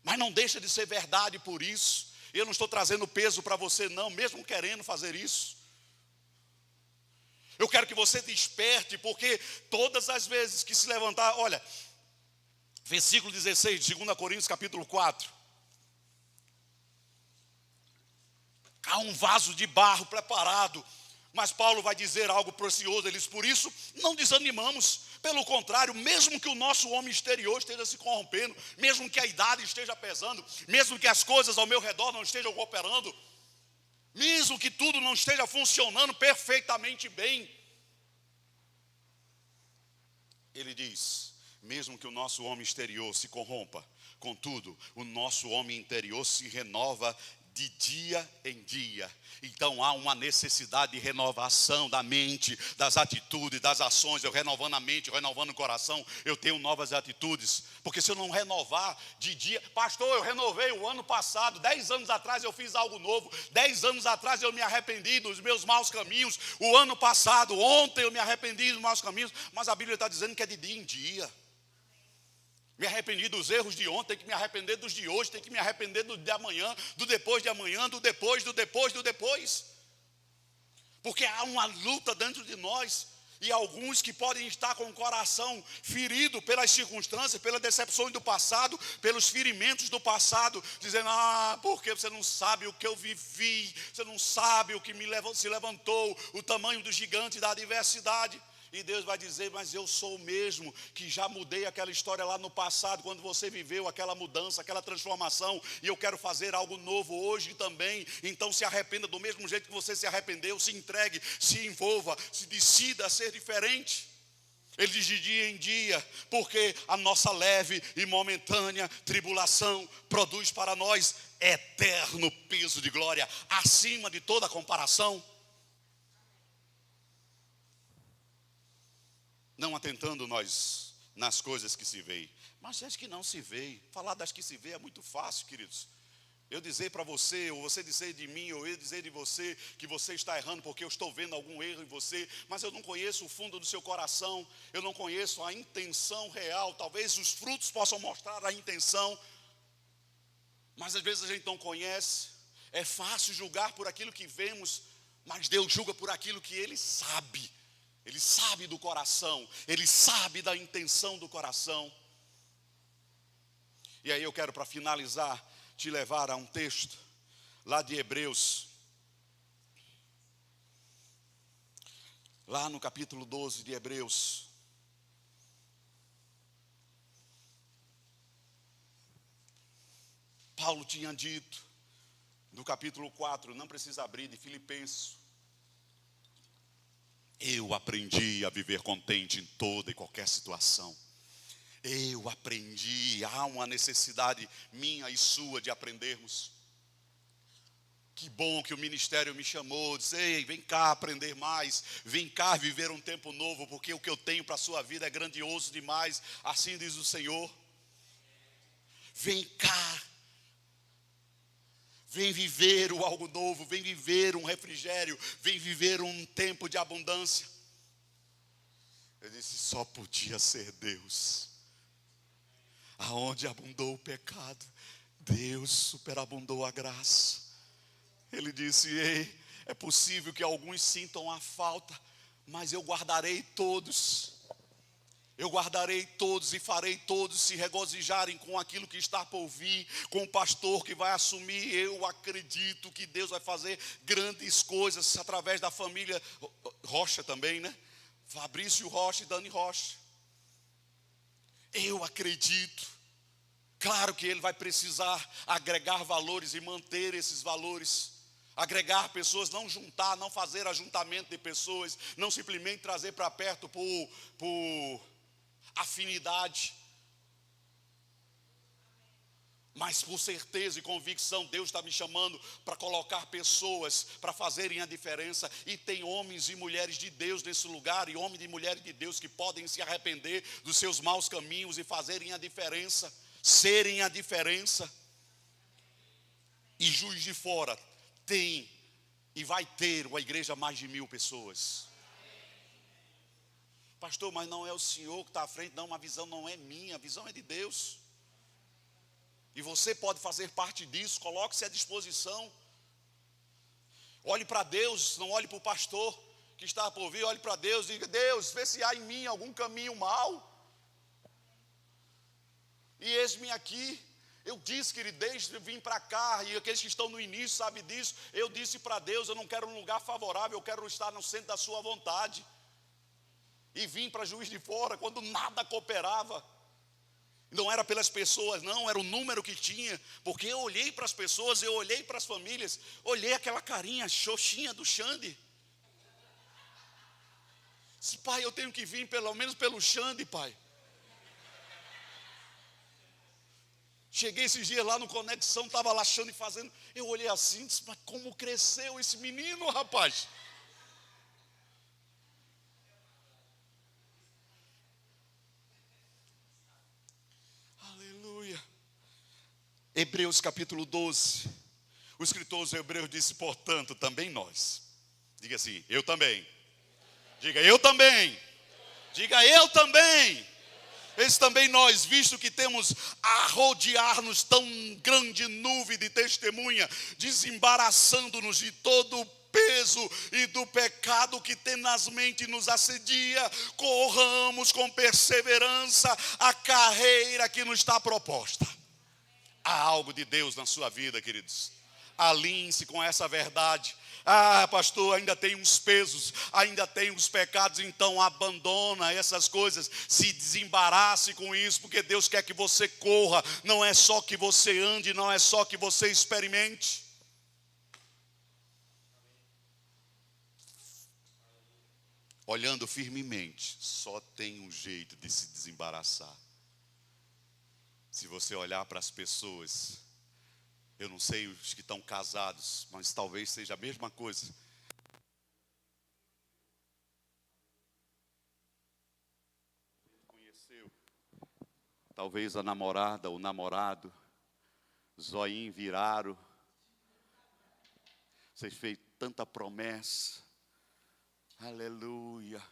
Mas não deixa de ser verdade por isso. Eu não estou trazendo peso para você não, mesmo querendo fazer isso. Eu quero que você desperte, porque todas as vezes que se levantar, olha, Versículo 16 de 2 Coríntios capítulo 4. Há um vaso de barro preparado, mas Paulo vai dizer algo precioso. Ele diz: por isso não desanimamos, pelo contrário, mesmo que o nosso homem exterior esteja se corrompendo, mesmo que a idade esteja pesando, mesmo que as coisas ao meu redor não estejam cooperando, mesmo que tudo não esteja funcionando perfeitamente bem, ele diz: mesmo que o nosso homem exterior se corrompa, contudo, o nosso homem interior se renova de dia em dia. Então há uma necessidade de renovação da mente, das atitudes, das ações. Eu renovando a mente, renovando o coração, eu tenho novas atitudes. Porque se eu não renovar de dia... Pastor, eu renovei o ano passado, 10 anos atrás eu fiz algo novo, 10 anos atrás eu me arrependi dos meus maus caminhos, o ano passado, ontem eu me arrependi dos maus caminhos. Mas a Bíblia está dizendo que é de dia em dia. Me arrependi dos erros de ontem, tem que me arrepender dos de hoje, tem que me arrepender do de amanhã, do depois de amanhã, do depois, do depois, do depois. Porque há uma luta dentro de nós, e alguns que podem estar com o coração ferido pelas circunstâncias, pelas decepções do passado, pelos ferimentos do passado, dizendo: porque você não sabe o que eu vivi, você não sabe o que se levantou, o tamanho do gigante da adversidade. E Deus vai dizer: mas eu sou o mesmo que já mudei aquela história lá no passado, quando você viveu aquela mudança, aquela transformação, e eu quero fazer algo novo hoje também. Então se arrependa do mesmo jeito que você se arrependeu, se entregue, se envolva, se decida a ser diferente. Ele diz: de dia em dia, porque a nossa leve e momentânea tribulação produz para nós eterno peso de glória, acima de toda comparação. Não atentando nós nas coisas que se veem, mas as que não se veem. Falar das que se veem é muito fácil, queridos. Eu dizer para você, ou você dizer de mim, ou eu dizer de você que você está errando porque eu estou vendo algum erro em você, mas eu não conheço o fundo do seu coração, eu não conheço a intenção real. Talvez os frutos possam mostrar a intenção, mas às vezes a gente não conhece. É fácil julgar por aquilo que vemos, mas Deus julga por aquilo que Ele sabe. Ele sabe do coração, Ele sabe da intenção do coração. E aí eu quero, para finalizar, te levar a um texto lá de Hebreus, lá no capítulo 12 de Hebreus. Paulo tinha dito, no capítulo 4, não precisa abrir, de Filipenses: eu aprendi a viver contente em toda e qualquer situação. Eu aprendi, há uma necessidade minha e sua de aprendermos. Que bom que o ministério me chamou, disse: ei, vem cá aprender mais, vem cá viver um tempo novo, porque o que eu tenho para a sua vida é grandioso demais, assim diz o Senhor. Vem cá. Vem viver o algo novo, vem viver um refrigério, vem viver um tempo de abundância. Eu disse: só podia ser Deus. Aonde abundou o pecado, Deus superabundou a graça. Ele disse: ei, é possível que alguns sintam a falta, mas eu guardarei todos. Eu guardarei todos e farei todos se regozijarem com aquilo que está por vir, com o pastor que vai assumir. Eu acredito que Deus vai fazer grandes coisas através da família Rocha também, né? Fabrício Rocha e Dani Rocha. Eu acredito. Claro que ele vai precisar agregar valores e manter esses valores. Agregar pessoas, não juntar, não fazer ajuntamento de pessoas, não simplesmente trazer para perto por afinidade, mas por certeza e convicção. Deus está me chamando para colocar pessoas para fazerem a diferença, e tem homens e mulheres de Deus nesse lugar, e homens e mulheres de Deus que podem se arrepender dos seus maus caminhos e fazerem a diferença, serem a diferença. E Juiz de Fora tem e vai ter uma igreja mais de 1000 pessoas. Pastor, mas não é o senhor que está à frente. Não, a visão não é minha, a visão é de Deus. E você pode fazer parte disso. Coloque-se à disposição. Olhe para Deus, não olhe para o pastor que está por vir. Olhe para Deus e diga: Deus, vê se há em mim algum caminho mau. E eis-me aqui. Eu disse, querido, desde eu vim para cá, e aqueles que estão no início sabem disso, eu disse para Deus, eu não quero um lugar favorável, eu quero estar no centro da sua vontade. E vim para Juiz de Fora, quando nada cooperava. Não era pelas pessoas, não, era o número que tinha, porque eu olhei para as pessoas, eu olhei para as famílias, olhei aquela carinha xoxinha do Xande. Disse, pai, eu tenho que vir pelo menos pelo Xande, pai. Cheguei esses dias lá no Conexão, estava lá Xande fazendo. Eu olhei assim, disse, mas como cresceu esse menino, rapaz. Aleluia. Hebreus capítulo 12. O escritor aos Hebreus disse, portanto, também nós. Diga assim, eu também. Diga, eu também. Diga, eu também. Esse também nós, visto que temos a rodear-nos tão grande nuvem de testemunha, desembaraçando-nos de todo o peso e do pecado que tenazmente nos assedia, corramos com perseverança a carreira que nos está proposta. Há algo de Deus na sua vida, queridos. Alinhe-se com essa verdade. Ah, pastor, ainda tem uns pesos, ainda tem uns pecados, então abandona essas coisas, se desembarace com isso, porque Deus quer que você corra, não é só que você ande, não é só que você experimente. Olhando firmemente, só tem um jeito de se desembaraçar. Se você olhar para as pessoas, eu não sei os que estão casados, mas talvez seja a mesma coisa. Conheceu, talvez a namorada, o namorado, zoinho viraram. Você fez tanta promessa. Aleluia.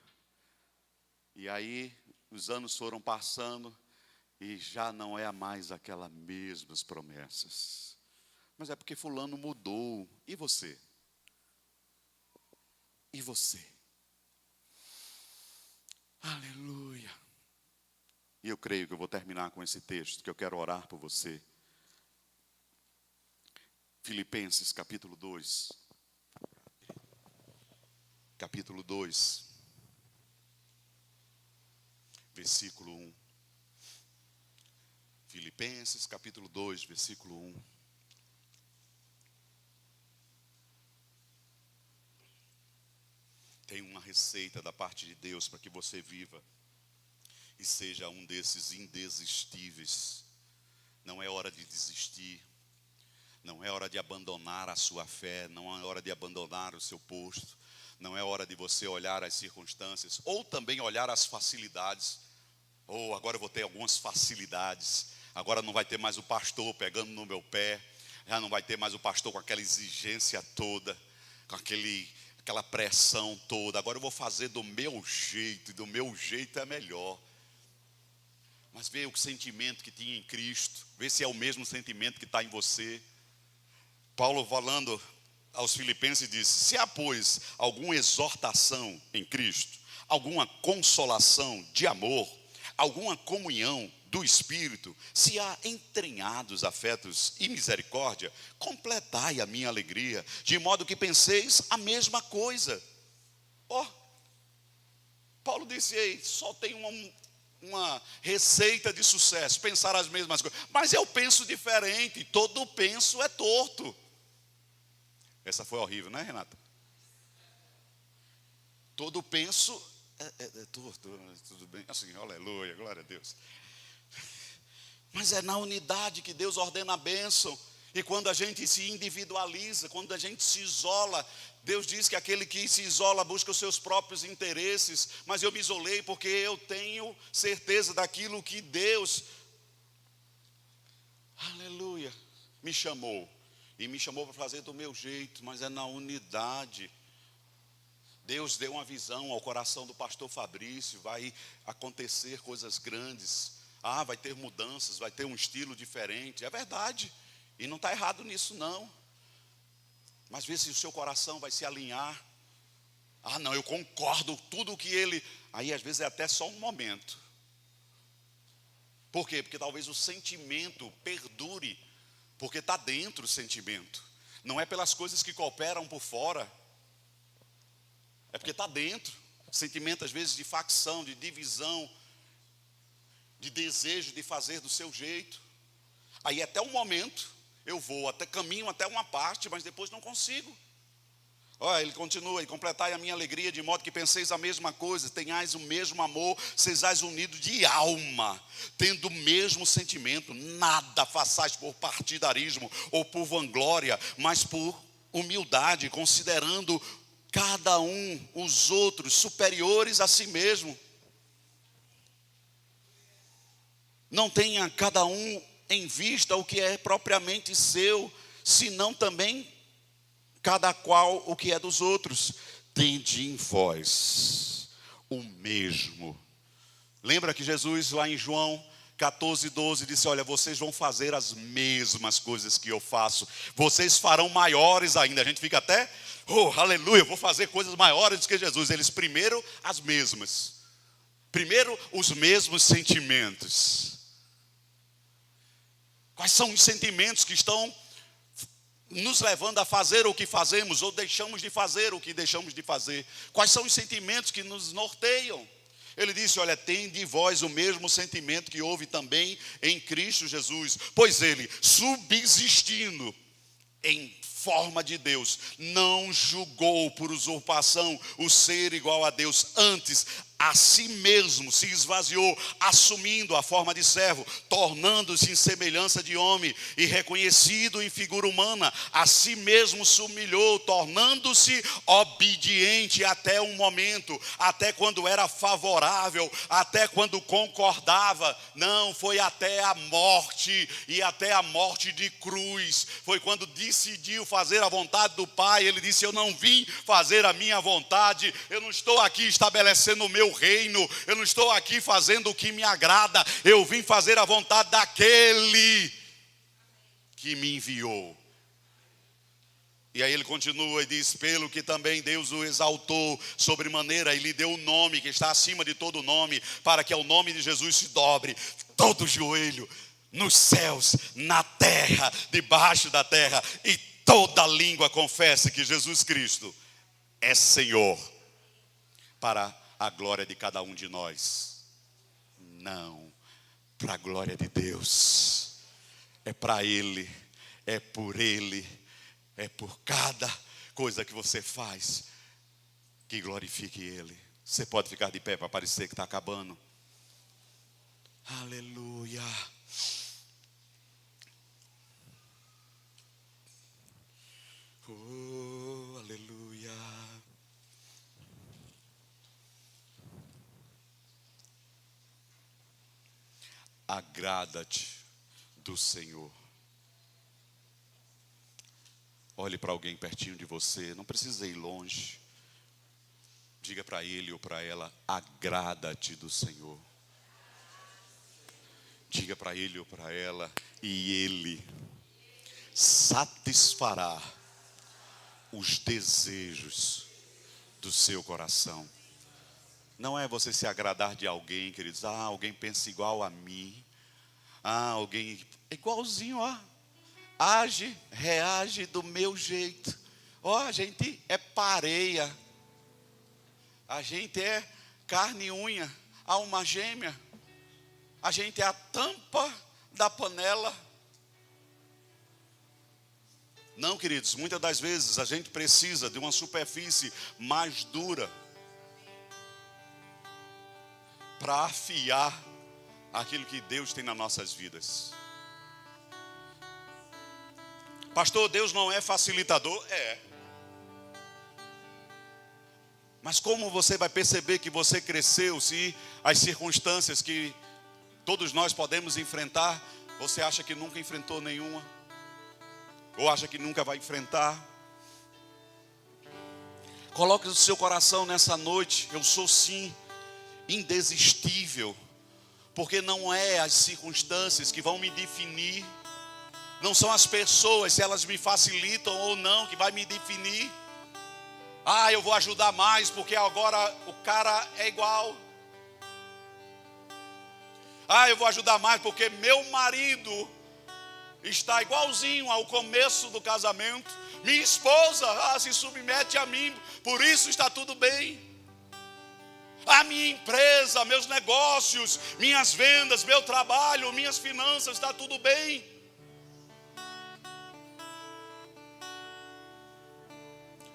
E aí, os anos foram passando e já não é mais aquelas mesmas promessas. Mas é porque fulano mudou. E você? E você? Aleluia. E eu creio que eu vou terminar com esse texto, que eu quero orar por você. Filipenses capítulo 2. Capítulo 2. Versículo 1. Filipenses capítulo 2, versículo 1. Tem uma receita da parte de Deus para que você viva e seja um desses indesistíveis. Não é hora de desistir, não é hora de abandonar a sua fé, não é hora de abandonar o seu posto, não é hora de você olhar as circunstâncias, ou também olhar as facilidades. Agora eu vou ter algumas facilidades, agora não vai ter mais o pastor pegando no meu pé, já não vai ter mais o pastor com aquela exigência toda, com aquela pressão toda. Agora eu vou fazer do meu jeito, e do meu jeito é melhor. Mas vê o sentimento que tinha em Cristo, vê se é o mesmo sentimento que está em você. Paulo falando aos Filipenses diz, se há pois alguma exortação em Cristo, alguma consolação de amor, alguma comunhão do Espírito, se há entranhados afetos e misericórdia, completai a minha alegria, de modo que penseis a mesma coisa. Paulo disse, ei, só tem uma receita de sucesso, pensar as mesmas coisas. Mas eu penso diferente, todo penso é torto. Essa foi horrível, né, Renata? Todo penso é torto, tudo bem, assim, aleluia, glória a Deus. Mas é na unidade que Deus ordena a bênção. E quando a gente se individualiza, quando a gente se isola, Deus diz que aquele que se isola busca os seus próprios interesses. Mas eu me isolei porque eu tenho certeza daquilo que Deus, aleluia, me chamou. E me chamou para fazer do meu jeito, mas é na unidade. Deus deu uma visão ao coração do pastor Fabrício, vai acontecer coisas grandes. Vai ter mudanças, vai ter um estilo diferente. É verdade, e não está errado nisso não. Mas vê se o seu coração vai se alinhar. Não, eu concordo tudo que ele... Aí às vezes é até só um momento. Por quê? Porque talvez o sentimento perdure, porque está dentro o sentimento. Não é pelas coisas que cooperam por fora, é porque está dentro. Sentimento às vezes de facção, de divisão, de desejo de fazer do seu jeito. Aí até um momento eu vou, até caminho até uma parte, mas depois não consigo. Olha, ele continua, e completai a minha alegria, de modo que penseis a mesma coisa, tenhais o mesmo amor, sejais unidos de alma, tendo o mesmo sentimento. Nada façais por partidarismo ou por vanglória, mas por humildade, considerando cada um os outros superiores a si mesmo. Não tenha cada um em vista o que é propriamente seu, senão também cada qual o que é dos outros. Tende em vós o mesmo. Lembra que Jesus lá em João 14:12 disse: olha, vocês vão fazer as mesmas coisas que eu faço, vocês farão maiores ainda. A gente fica até, oh, aleluia, eu vou fazer coisas maiores do que Jesus. Eles primeiro as mesmas, primeiro os mesmos sentimentos. Quais são os sentimentos que estão nos levando a fazer o que fazemos, ou deixamos de fazer o que deixamos de fazer? Quais são os sentimentos que nos norteiam? Ele disse: olha, tende em vós o mesmo sentimento que houve também em Cristo Jesus, pois ele, subsistindo em forma de Deus, não julgou por usurpação o ser igual a Deus, antes a si mesmo se esvaziou, assumindo a forma de servo, tornando-se em semelhança de homem, e reconhecido em figura humana, a si mesmo se humilhou, tornando-se obediente até um momento, até quando era favorável, até quando concordava. Não, foi até a morte, e até a morte de cruz. Foi quando decidiu fazer a vontade do Pai. Ele disse: eu não vim fazer a minha vontade, eu não estou aqui estabelecendo o meu reino, eu não estou aqui fazendo o que me agrada, eu vim fazer a vontade daquele que me enviou. E aí ele continua e diz: pelo que também Deus o exaltou sobremaneira e lhe deu o nome que está acima de todo nome, para que ao nome de Jesus se dobre todo joelho, nos céus, na terra, debaixo da terra, e toda língua confesse que Jesus Cristo é Senhor, para a glória de cada um de nós. Não, para a glória de Deus. É para Ele, é por Ele, é por cada coisa que você faz que glorifique Ele. Você pode ficar de pé para parecer que está acabando. Aleluia. Oh, aleluia. Agrada-te do Senhor. Olhe para alguém pertinho de você, não precisa ir longe. Diga para ele ou para ela: agrada-te do Senhor. Diga para ele ou para ela, e Ele satisfará os desejos do seu coração. Não é você se agradar de alguém, queridos. Ah, alguém pensa igual a mim. Ah, alguém é igualzinho, ó. Age, reage do meu jeito. Ó, a gente é pareia. A gente é carne e unha, alma gêmea. A gente é a tampa da panela. Não, queridos, muitas das vezes a gente precisa de uma superfície mais dura para afiar aquilo que Deus tem nas nossas vidas. Pastor, Deus não é facilitador? É. Mas como você vai perceber que você cresceu se as circunstâncias que todos nós podemos enfrentar, você acha que nunca enfrentou nenhuma? Ou acha que nunca vai enfrentar? Coloque no seu coração nessa noite: eu sou sim indesistível, porque não é as circunstâncias que vão me definir, não são as pessoas, se elas me facilitam ou não, que vai me definir. Ah, eu vou ajudar mais porque agora o cara é igual. Ah, eu vou ajudar mais porque meu marido está igualzinho ao começo do casamento. Minha esposa se submete a mim, por isso está tudo bem. A minha empresa, meus negócios, minhas vendas, meu trabalho, minhas finanças, está tudo bem.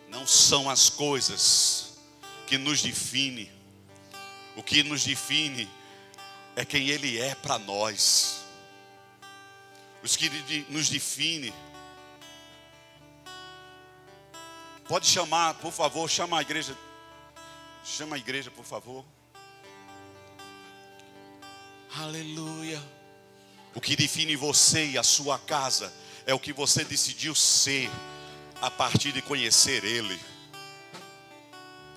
Não são as coisas que nos definem. O que nos define é quem Ele é para nós. Os que nos define. Pode chamar, por favor, chama a igreja. Chama a igreja, por favor. Aleluia. O que define você e a sua casa é o que você decidiu ser a partir de conhecer Ele.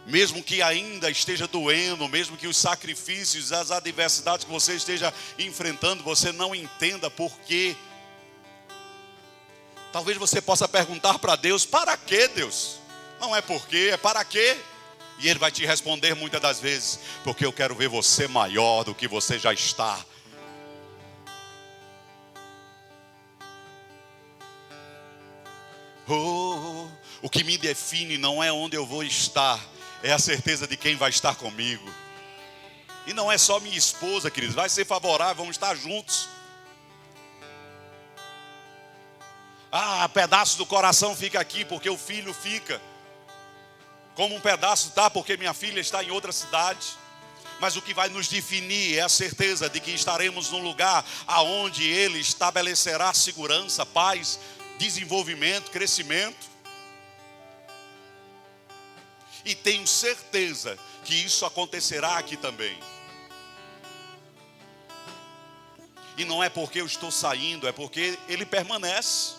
Mesmo que ainda esteja doendo, mesmo que os sacrifícios, as adversidades que você esteja enfrentando, você não entenda por quê. Talvez você possa perguntar para Deus: para quê, Deus? Não é por quê, é para quê? E Ele vai te responder muitas das vezes: porque eu quero ver você maior do que você já está. O que me define não é onde eu vou estar, é a certeza de quem vai estar comigo. E não é só minha esposa, queridos, vai ser favorável, vamos estar juntos. Pedaço do coração fica aqui, porque o filho fica. Como um pedaço está, porque minha filha está em outra cidade. Mas o que vai nos definir é a certeza de que estaremos num lugar aonde Ele estabelecerá segurança, paz, desenvolvimento, crescimento. E tenho certeza que isso acontecerá aqui também. E não é porque eu estou saindo, é porque Ele permanece.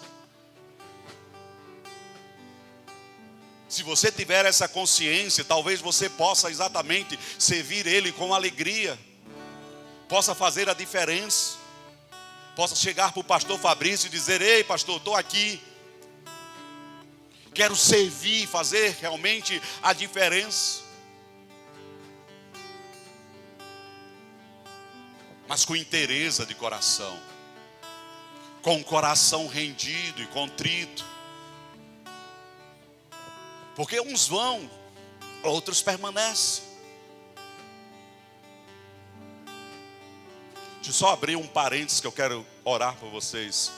Se você tiver essa consciência, talvez você possa exatamente servir Ele com alegria. Possa fazer a diferença. Possa chegar para o pastor Fabrício e dizer: ei, pastor, estou aqui. Quero servir, fazer realmente a diferença. Mas com inteireza de coração. Com o coração rendido e contrito. Porque uns vão, outros permanecem. Deixa eu só abrir um parênteses que eu quero orar por vocês.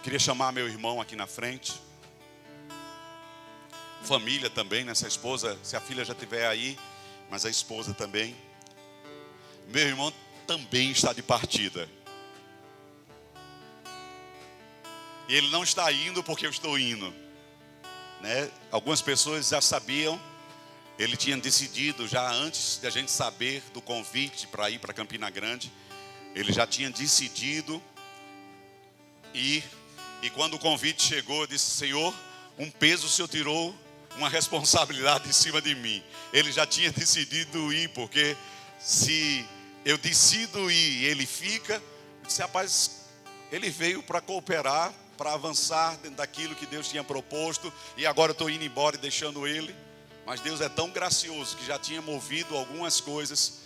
Queria chamar meu irmão aqui na frente. Família também, né? Se a esposa, se a filha já estiver aí, mas a esposa também. Meu irmão também está de partida. E ele não está indo porque eu estou indo. Né? Algumas pessoas já sabiam. Ele tinha decidido já antes de a gente saber do convite para ir para Campina Grande. Ele já tinha decidido ir. E quando o convite chegou, eu disse: Senhor, um peso o Senhor tirou, uma responsabilidade em cima de mim. Ele já tinha decidido ir, porque se eu decido ir e ele fica, eu disse: rapaz, ele veio para cooperar, para avançar dentro daquilo que Deus tinha proposto, e agora eu estou indo embora e deixando ele. Mas Deus é tão gracioso que já tinha movido algumas coisas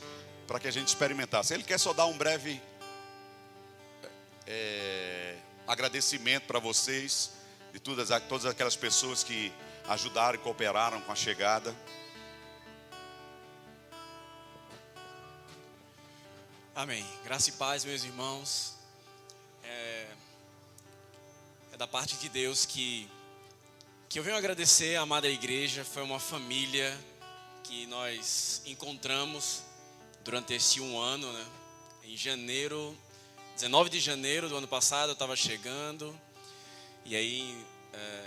para que a gente experimentasse. Ele quer só dar um breve agradecimento para vocês, de todas aquelas pessoas que ajudaram e cooperaram com a chegada. Amém. Graça e paz, meus irmãos. É da parte de Deus que eu venho agradecer a amada igreja. Foi uma família que nós encontramos durante esse um ano, né? Em janeiro, 19 de janeiro do ano passado eu estava chegando. E aí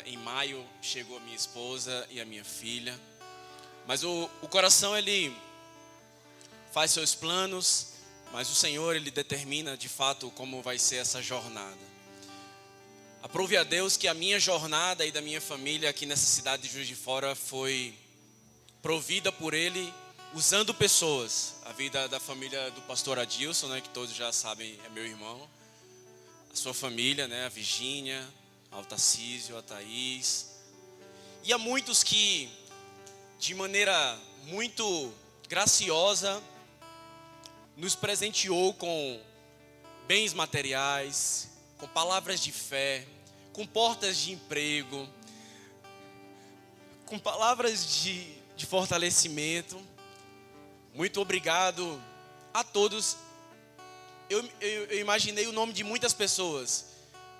em maio chegou a minha esposa e a minha filha. Mas o coração, ele faz seus planos, mas o Senhor, Ele determina de fato como vai ser essa jornada. Aprove a Deus que a minha jornada e da minha família aqui nessa cidade de Juiz de Fora foi provida por Ele usando pessoas. A vida da família do pastor Adilson, né, que todos já sabem, é meu irmão. A sua família, né, a Virgínia, a Altacísio, a Thaís. E há muitos que, de maneira muito graciosa, nos presenteou com bens materiais, com palavras de fé, com portas de emprego, com palavras de fortalecimento. Muito obrigado a todos. Eu imaginei o nome de muitas pessoas,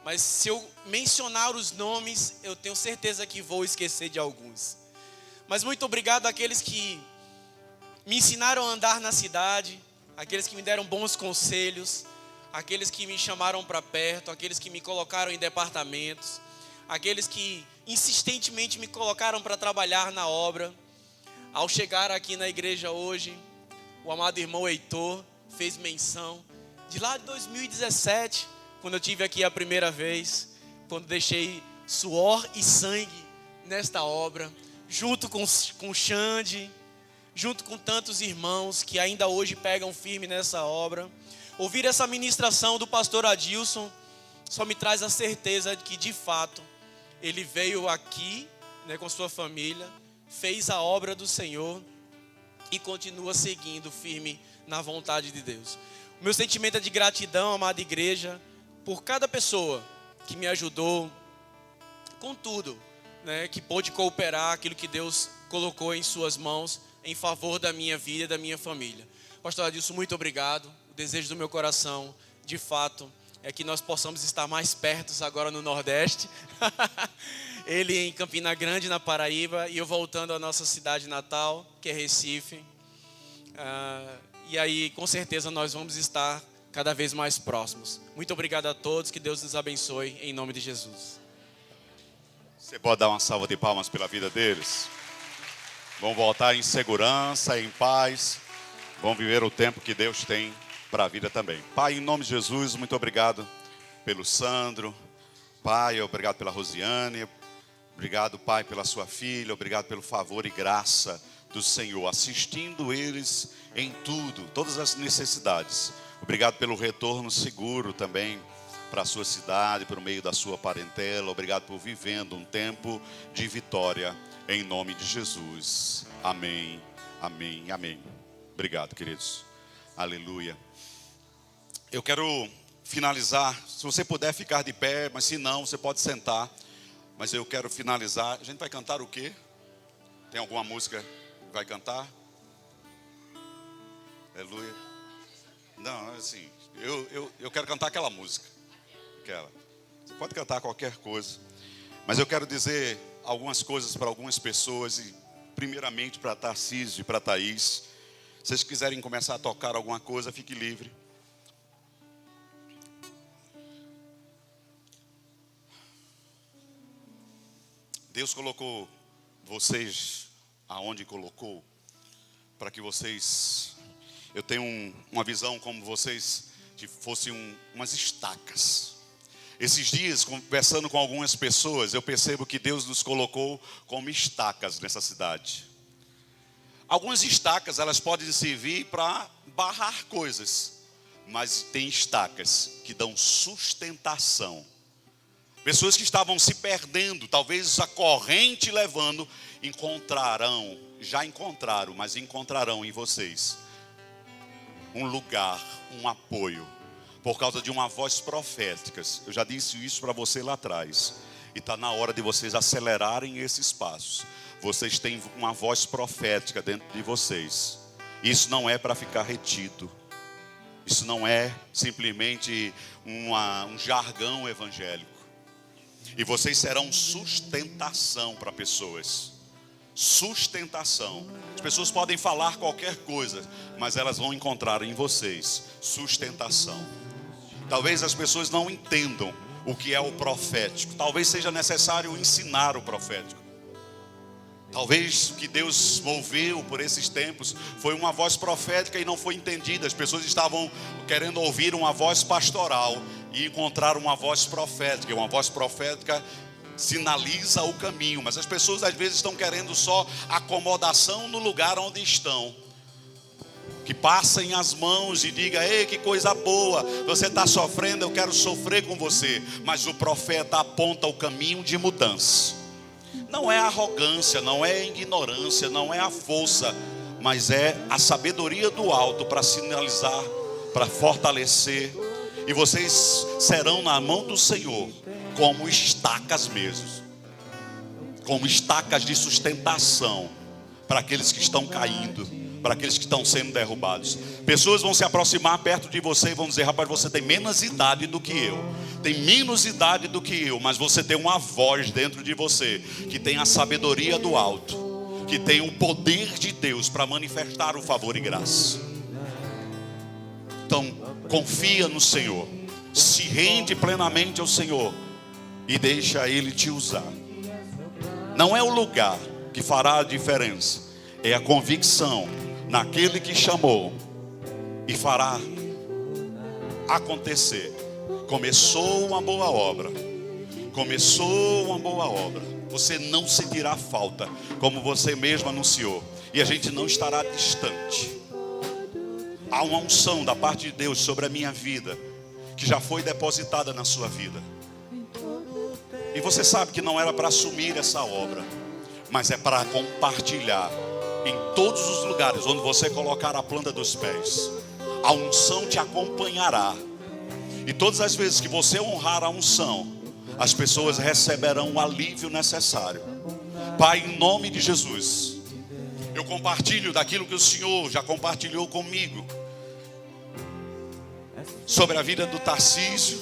mas se eu mencionar os nomes, eu tenho certeza que vou esquecer de alguns. Mas muito obrigado àqueles que me ensinaram a andar na cidade, aqueles que me deram bons conselhos, aqueles que me chamaram para perto, aqueles que me colocaram em departamentos, aqueles que insistentemente me colocaram para trabalhar na obra. Ao chegar aqui na igreja hoje, o amado irmão Heitor fez menção de lá de 2017, quando eu tive aqui a primeira vez, quando deixei suor e sangue nesta obra, junto com o Xande, junto com tantos irmãos que ainda hoje pegam firme nessa obra. Ouvir essa ministração do pastor Adilson só me traz a certeza de que, de fato, ele veio aqui, né, com sua família, fez a obra do Senhor e continua seguindo firme na vontade de Deus. O meu sentimento é de gratidão, amada igreja, por cada pessoa que me ajudou com tudo, né, que pôde cooperar aquilo que Deus colocou em suas mãos em favor da minha vida e da minha família. Pastor Adilson, muito obrigado. O desejo do meu coração, de fato, é que nós possamos estar mais perto agora no Nordeste. Ele em Campina Grande, na Paraíba, e eu voltando à nossa cidade natal, que é Recife. E aí, com certeza, nós vamos estar cada vez mais próximos. Muito obrigado a todos, que Deus nos abençoe, em nome de Jesus. Você pode dar uma salva de palmas pela vida deles? Vão voltar em segurança, em paz. Vão viver o tempo que Deus tem para a vida também. Pai, em nome de Jesus, muito obrigado pelo Sandro. Pai, obrigado pela Rosiane. Obrigado, Pai, pela sua filha. Obrigado pelo favor e graça do Senhor, assistindo eles em tudo, todas as necessidades. Obrigado pelo retorno seguro também para a sua cidade, por meio da sua parentela. Obrigado por vivendo um tempo de vitória, em nome de Jesus. Amém, amém, amém. Obrigado, queridos. Aleluia. Eu quero finalizar, se você puder ficar de pé, mas se não, você pode sentar. Mas eu quero finalizar. A gente vai cantar o quê? Tem alguma música que vai cantar? Aleluia. Não, assim, eu quero cantar aquela música. Aquela. Você pode cantar qualquer coisa. Mas eu quero dizer algumas coisas para algumas pessoas. E primeiramente para Tarcísio e para Thaís. Se vocês quiserem começar a tocar alguma coisa, fique livre. Deus colocou vocês aonde colocou, para que vocês, eu tenho uma visão como vocês que fossem umas estacas. Esses dias, conversando com algumas pessoas, eu percebo que Deus nos colocou como estacas nessa cidade. Algumas estacas, elas podem servir para barrar coisas, mas tem estacas que dão sustentação. Pessoas que estavam se perdendo, talvez a corrente levando, encontrarão, já encontraram, mas encontrarão em vocês um lugar, um apoio, por causa de uma voz profética. Eu já disse isso para você lá atrás, e está na hora de vocês acelerarem esses passos. Vocês têm uma voz profética dentro de vocês. Isso não é para ficar retido. Isso não é simplesmente um jargão evangélico. E vocês serão sustentação para pessoas. Sustentação. As pessoas podem falar qualquer coisa, mas elas vão encontrar em vocês sustentação. Talvez as pessoas não entendam o que é o profético. Talvez seja necessário ensinar o profético. Talvez o que Deus moveu por esses tempos foi uma voz profética e não foi entendida. As pessoas estavam querendo ouvir uma voz pastoral e encontrar uma voz profética. Uma voz profética sinaliza o caminho, mas as pessoas às vezes estão querendo só acomodação no lugar onde estão. Que passem as mãos e diga: ei, que coisa boa, você está sofrendo, eu quero sofrer com você. Mas o profeta aponta o caminho de mudança. Não é arrogância, não é ignorância, não é a força, mas é a sabedoria do alto para sinalizar, para fortalecer. E vocês serão na mão do Senhor como estacas mesmo, como estacas de sustentação para aqueles que estão caindo, para aqueles que estão sendo derrubados. Pessoas vão se aproximar perto de você e vão dizer: rapaz, você tem menos idade do que eu, tem menos idade do que eu, mas você tem uma voz dentro de você que tem a sabedoria do alto, que tem o poder de Deus para manifestar o favor e graça. Então, confia no Senhor, se rende plenamente ao Senhor e deixa Ele te usar. Não é o lugar que fará a diferença, é a convicção naquele que chamou e fará acontecer. Começou uma boa obra, começou uma boa obra. Você não sentirá falta, como você mesmo anunciou, e a gente não estará distante. Há uma unção da parte de Deus sobre a minha vida, que já foi depositada na sua vida. E você sabe que não era para assumir essa obra, mas é para compartilhar em todos os lugares onde você colocar a planta dos pés. A unção te acompanhará. E todas as vezes que você honrar a unção, as pessoas receberão o alívio necessário. Pai, em nome de Jesus, eu compartilho daquilo que o Senhor já compartilhou comigo sobre a vida do Tarcísio.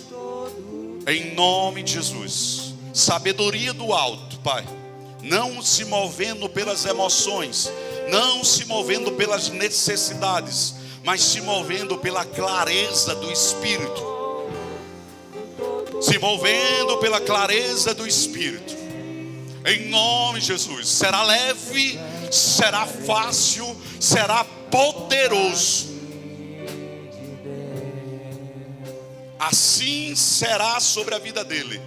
Em nome de Jesus, sabedoria do alto, Pai, não se movendo pelas emoções, não se movendo pelas necessidades, mas se movendo pela clareza do Espírito. Se movendo pela clareza do Espírito. Em nome de Jesus. Será leve, será fácil, será poderoso. Assim será sobre a vida dele.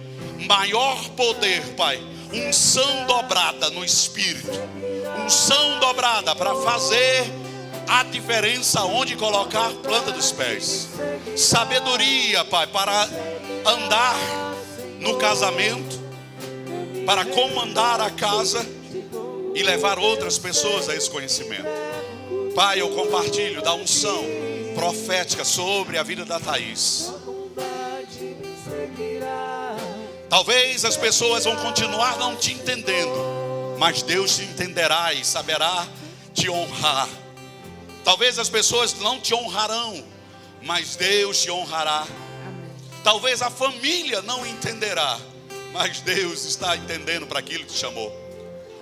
Maior poder, Pai. Unção dobrada no Espírito. Unção dobrada para fazer a diferença onde colocar a planta dos pés. Sabedoria, Pai, para andar no casamento, para comandar a casa e levar outras pessoas a esse conhecimento. Pai, eu compartilho da unção profética sobre a vida da Thaís. Talvez as pessoas vão continuar não te entendendo, mas Deus te entenderá e saberá te honrar. Talvez as pessoas não te honrarão, mas Deus te honrará. Talvez a família não entenderá, mas Deus está entendendo para aquilo que te chamou.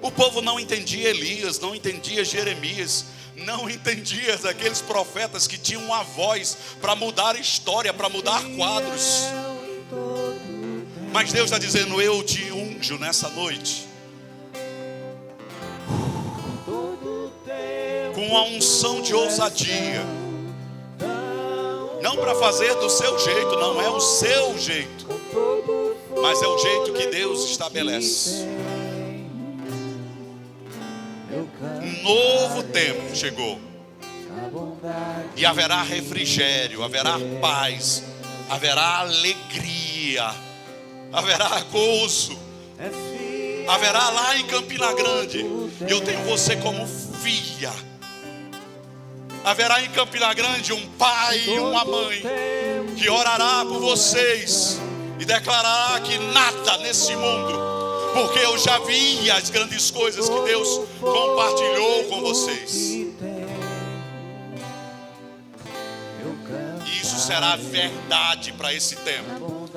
O povo não entendia Elias, não entendia Jeremias, não entendia aqueles profetas que tinham uma voz para mudar história, para mudar quadros. Mas Deus está dizendo: eu te unjo nessa noite com uma unção de ousadia. Não para fazer do seu jeito, não é o seu jeito, mas é o jeito que Deus estabelece. Um novo tempo chegou, e haverá refrigério, haverá paz, haverá alegria, haverá gozo, haverá lá em Campina Grande. Eu tenho você como filha. Haverá em Campina Grande um pai e uma mãe que orará por vocês e declarará que nada nesse mundo, porque eu já vi as grandes coisas que Deus compartilhou com vocês. E isso será verdade para esse tempo.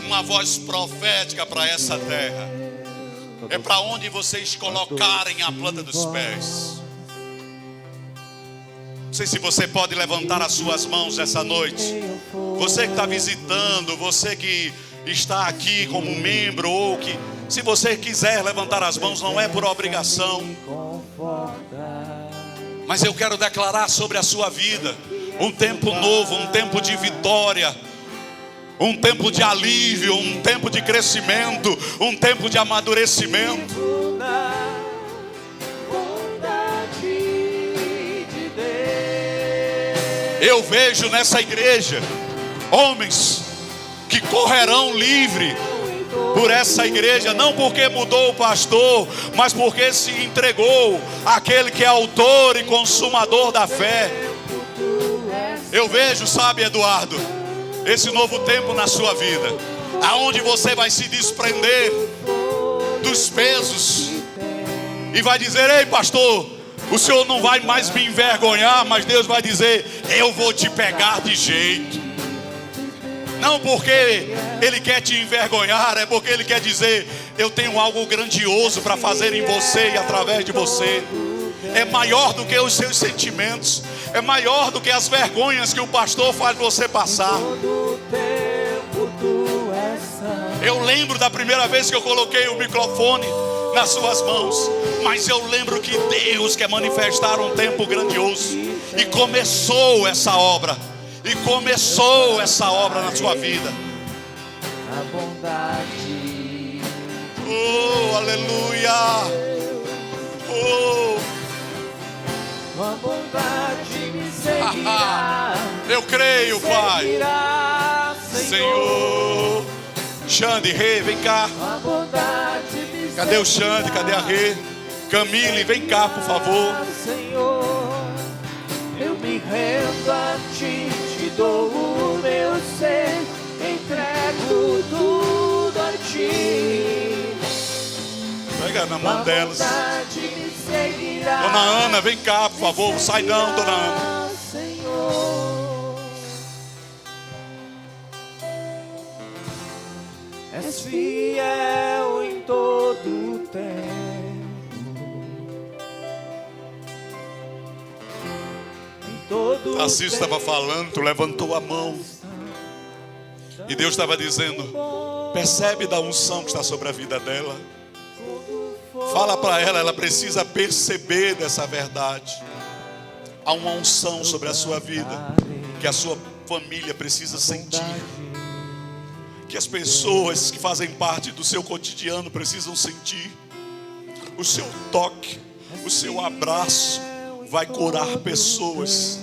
Uma voz profética para essa terra. É para onde vocês colocarem a planta dos pés. Não sei se você pode levantar as suas mãos essa noite. Você que está visitando, você que está aqui como membro, ou que, se você quiser levantar as mãos, não é por obrigação, mas eu quero declarar sobre a sua vida um tempo novo, um tempo de vitória, um tempo de alívio, um tempo de crescimento, um tempo de amadurecimento. Eu vejo nessa igreja homens que correrão livre por essa igreja, não porque mudou o pastor, mas porque se entregou àquele que é autor e consumador da fé. Eu vejo, sabe, Eduardo, esse novo tempo na sua vida, aonde você vai se desprender dos pesos e vai dizer: ei, pastor, o senhor não vai mais me envergonhar, mas Deus vai dizer: eu vou te pegar de jeito. Não porque Ele quer te envergonhar, é porque Ele quer dizer: eu tenho algo grandioso para fazer em você e através de você. É maior do que os seus sentimentos, é maior do que as vergonhas que o pastor faz você passar. Eu lembro da primeira vez que eu coloquei o microfone nas suas mãos, mas eu lembro que Deus quer manifestar um tempo grandioso, e começou essa obra, na sua vida. A bondade, Oh, aleluia. Oh, a bondade me seguirá. eu creio, Pai. Seguirá, Senhor. Xande, Rê, vem cá. a bondade me Cadê o Xande? Cadê a Rê? Camille, vem cá, por favor. Senhor, eu me rendo a ti, te dou o meu ser, entrego tudo a ti. Pega na A mão delas. bondade me seguirá. Dona Ana, vem cá, por favor. Não sai não, Dona Ana. Senhor, és fiel em todo o tempo, em todo o Assis estava falando, tu levantou a mão, e Deus estava dizendo: percebe da unção que está sobre a vida dela. Fala para ela, ela precisa perceber dessa verdade. Há uma unção sobre a sua vida que a sua família precisa sentir, que as pessoas que fazem parte do seu cotidiano precisam sentir. O seu toque, o seu abraço vai curar pessoas.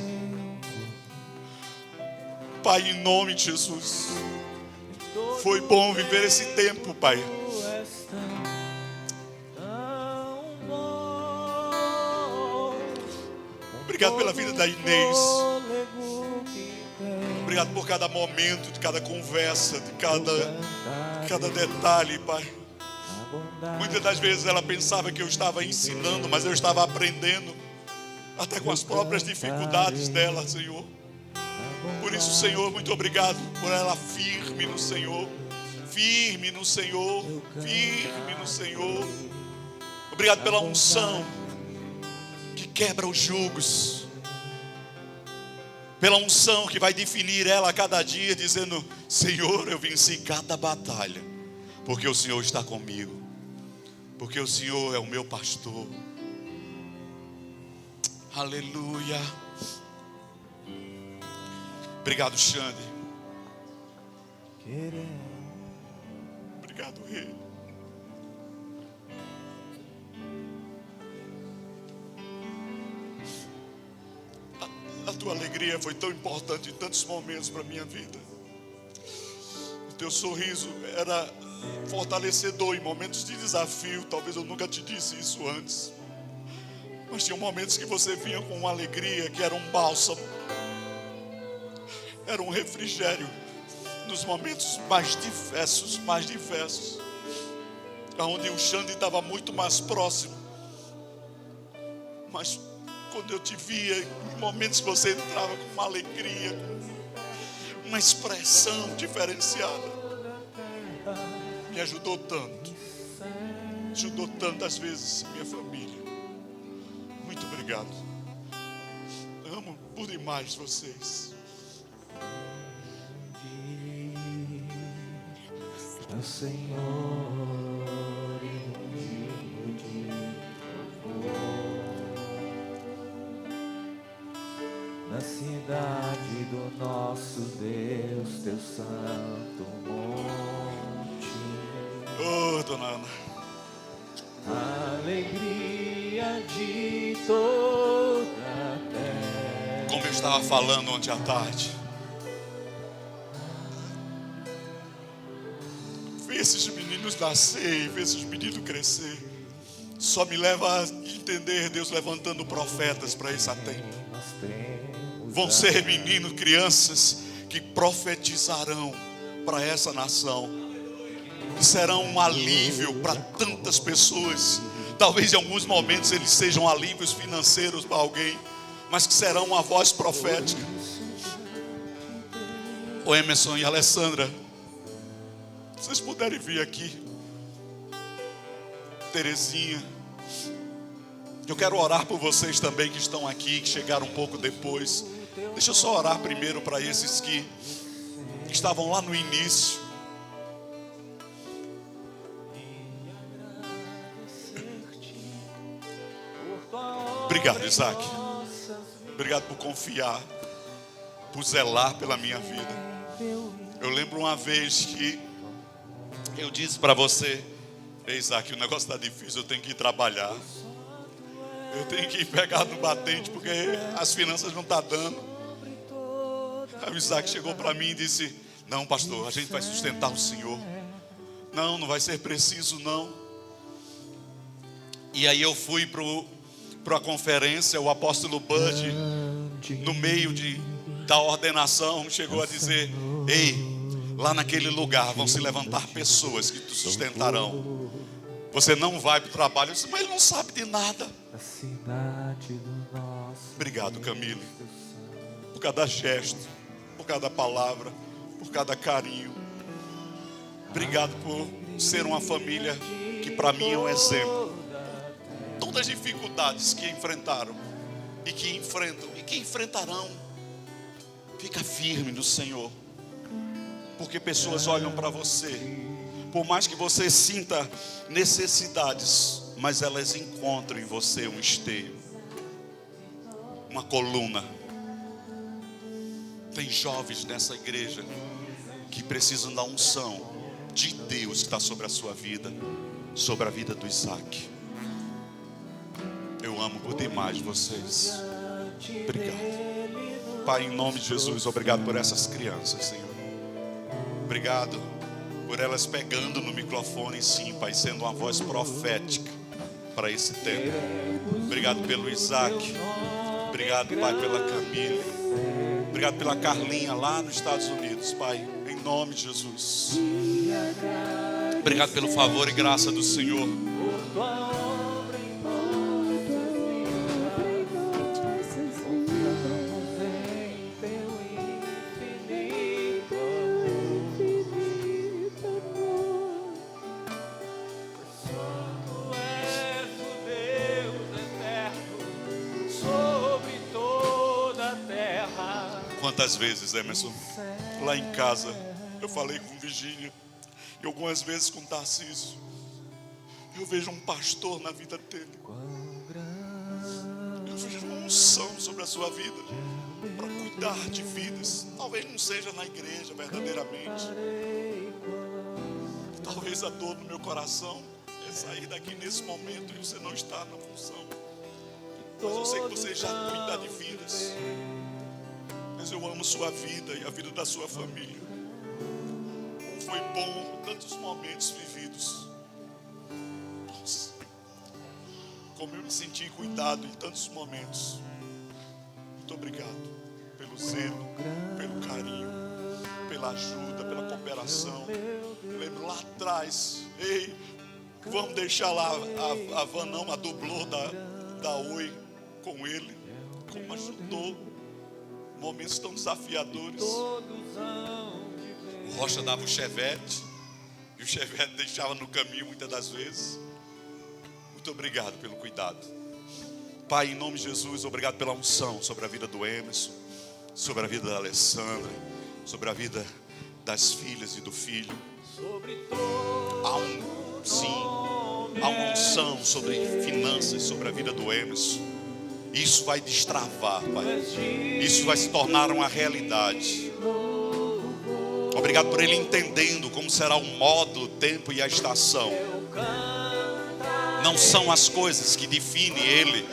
Pai, em nome de Jesus, foi bom viver esse tempo, Pai. Obrigado pela vida da Inês. Obrigado por cada momento, de cada conversa, de cada detalhe, Pai. Muitas das vezes ela pensava que eu estava ensinando, mas eu estava aprendendo, até com as próprias dificuldades dela, Senhor. Por isso, Senhor, muito obrigado por ela firme no Senhor. Firme no Senhor. Firme no Senhor. Obrigado pela unção que quebra os jugos, pela unção que vai definir ela a cada dia, dizendo: Senhor, eu venci cada batalha, porque o Senhor está comigo, porque o Senhor é o meu pastor. Aleluia. Obrigado, Xande. Obrigado, Rei. A tua alegria foi tão importante em tantos momentos para a minha vida. O teu sorriso era fortalecedor em momentos de desafio. Talvez eu nunca te disse isso antes, mas tinha momentos que você vinha com uma alegria que era um bálsamo, era um refrigério nos momentos mais diversos, onde o Xande estava muito mais próximo. Mas quando eu te via, em momentos que você entrava com uma alegria, com uma expressão diferenciada, me ajudou tanto. Ajudou tantas vezes minha família. Muito obrigado. Amo por demais vocês. É o Senhor e de na cidade do nosso Deus, teu santo monte. Oh, Dona Ana. Alegria de toda a terra. Como eu estava falando ontem à tarde, esses meninos nascer, ver esses meninos crescer, só me leva a entender Deus levantando profetas para esse tempo. Vão ser meninos, crianças que profetizarão para essa nação, que serão um alívio para tantas pessoas. Talvez em alguns momentos eles sejam alívios financeiros para alguém, mas que serão uma voz profética. O Emerson e a Alessandra, se vocês puderem vir aqui. Terezinha, eu quero orar por vocês também que estão aqui, que chegaram um pouco depois. Deixa eu só orar primeiro para esses que estavam lá no início. Obrigado, Isaac. Obrigado por confiar, por zelar pela minha vida. Eu lembro uma vez que eu disse para você: ei, Isaac, o negócio está difícil, eu tenho que ir trabalhar. Eu tenho que ir pegar no batente porque as finanças não estão dando. Aí o Isaac chegou para mim e disse: não, pastor, a gente vai sustentar o senhor. Não, não vai ser preciso não. E aí eu fui para a conferência. O apóstolo Bud, no meio da ordenação, chegou a dizer: ei, lá naquele lugar vão se levantar pessoas que te sustentarão. Você não vai para o trabalho. Eu disse: mas ele não sabe de nada. Obrigado, Camille, por cada gesto, por cada palavra, por cada carinho. Obrigado por ser uma família que para mim é um exemplo. Todas as dificuldades que enfrentaram e que enfrentam e que enfrentarão, fica firme no Senhor, porque pessoas olham para você. Por mais que você sinta necessidades, mas elas encontram em você um esteio, uma coluna. Tem jovens nessa igreja que precisam da unção de Deus que está sobre a sua vida, sobre a vida do Isaac. Eu amo por demais vocês. Obrigado, Pai, em nome de Jesus. Obrigado por essas crianças, Senhor. Obrigado por elas pegando no microfone, sim, Pai, sendo uma voz profética para esse tempo. Obrigado pelo Isaac. Obrigado, Pai, pela Camille. Obrigado pela Carlinha lá nos Estados Unidos, Pai, em nome de Jesus. Obrigado pelo favor e graça do Senhor. Quantas vezes, Emerson, lá em casa, eu falei com Virgínia, e algumas vezes com Tarcísio, eu vejo um pastor na vida dele. Eu vejo uma unção sobre a sua vida, para cuidar de vidas. Talvez não seja na igreja verdadeiramente. Talvez a dor no meu coração é sair daqui nesse momento e você não estar na função. Mas eu sei que você já cuida de vidas. Mas eu amo sua vida e a vida da sua família. Foi bom tantos momentos vividos. Nossa, como eu me senti cuidado em tantos momentos. Muito obrigado pelo zelo, pelo carinho, pela ajuda, pela cooperação. Eu lembro lá atrás: ei, vamos deixar lá a van, não, a dublô da Oi com ele. Como ajudou. Momentos tão desafiadores. O Rocha dava o chevette e o chevette deixava no caminho muitas das vezes. Muito obrigado pelo cuidado, Pai, em nome de Jesus. Obrigado pela unção sobre a vida do Emerson, sobre a vida da Alessandra, sobre a vida das filhas e do filho. Há uma unção sobre finanças, sobre a vida do Emerson. Isso vai destravar, Pai. Isso vai se tornar uma realidade. Obrigado por ele entendendo como será o modo, o tempo e a estação. Não são as coisas que definem ele,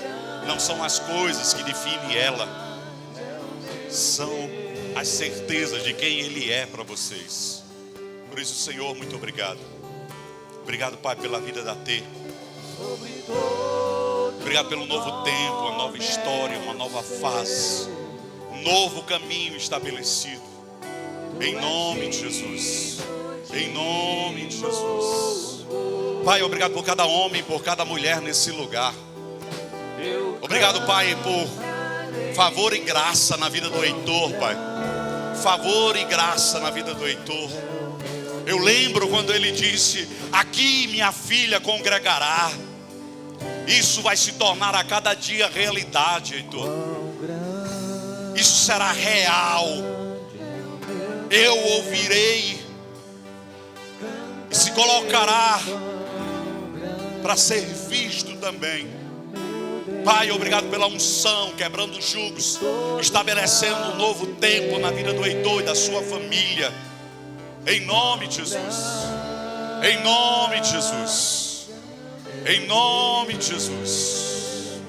não são as coisas que definem ela. São as certezas de quem ele é para vocês. Por isso, Senhor, muito obrigado. Obrigado, Pai, pela vida da T. Obrigado pelo novo tempo, uma nova história, uma nova fase, um novo caminho estabelecido. Em nome de Jesus. Em nome de Jesus. Pai, obrigado por cada homem, por cada mulher nesse lugar. Obrigado, Pai, por favor e graça na vida do Heitor, Pai. Favor e graça na vida do Heitor. Eu lembro quando ele disse: aqui minha filha congregará. Isso vai se tornar a cada dia realidade, Heitor. Isso será real. Eu ouvirei e se colocará para ser visto também. Pai, obrigado pela unção, quebrando jugos, estabelecendo um novo tempo na vida do Heitor e da sua família. Em nome de Jesus. Em nome de Jesus. Em nome de Jesus.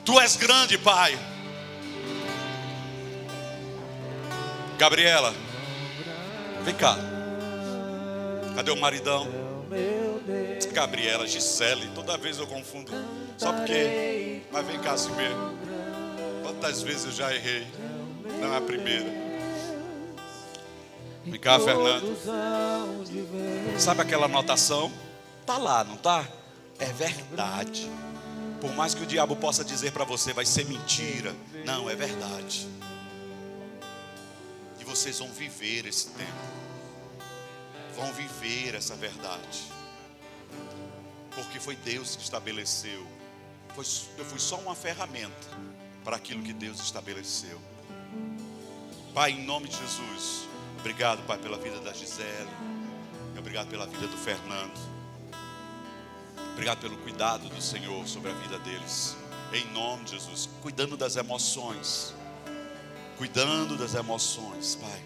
Tu és grande, Pai. Gabriela, vem cá. Cadê o maridão? Gabriela, Gisele, toda vez eu confundo. Só porque, mas vem cá assim mesmo. Quantas vezes eu já errei? Não é a primeira. Vem cá, Fernando. Sabe aquela anotação? Tá lá, não tá? É verdade. Por mais que o diabo possa dizer para você, vai ser mentira. Não, é verdade. E vocês vão viver esse tempo. Vão viver essa verdade. Porque foi Deus que estabeleceu. Eu fui só uma ferramenta para aquilo que Deus estabeleceu. Pai, em nome de Jesus, obrigado, Pai, pela vida da Gisele. Obrigado pela vida do Fernando. Obrigado pelo cuidado do Senhor sobre a vida deles. Em nome de Jesus, cuidando das emoções. Cuidando das emoções, Pai.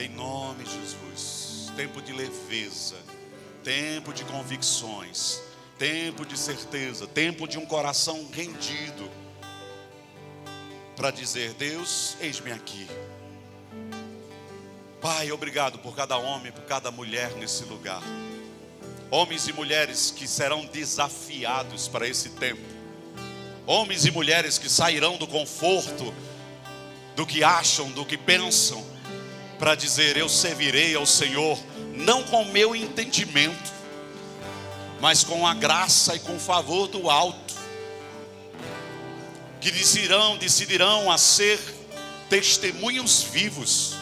Em nome de Jesus. Tempo de leveza. Tempo de convicções. Tempo de certeza. Tempo de um coração rendido. Para dizer: Deus, eis-me aqui. Pai, obrigado por cada homem, por cada mulher nesse lugar. Homens e mulheres que serão desafiados para esse tempo. Homens e mulheres que sairão do conforto, do que acham, do que pensam, para dizer: eu servirei ao Senhor, não com o meu entendimento, mas com a graça e com o favor do alto. Que decidirão a ser testemunhos vivos,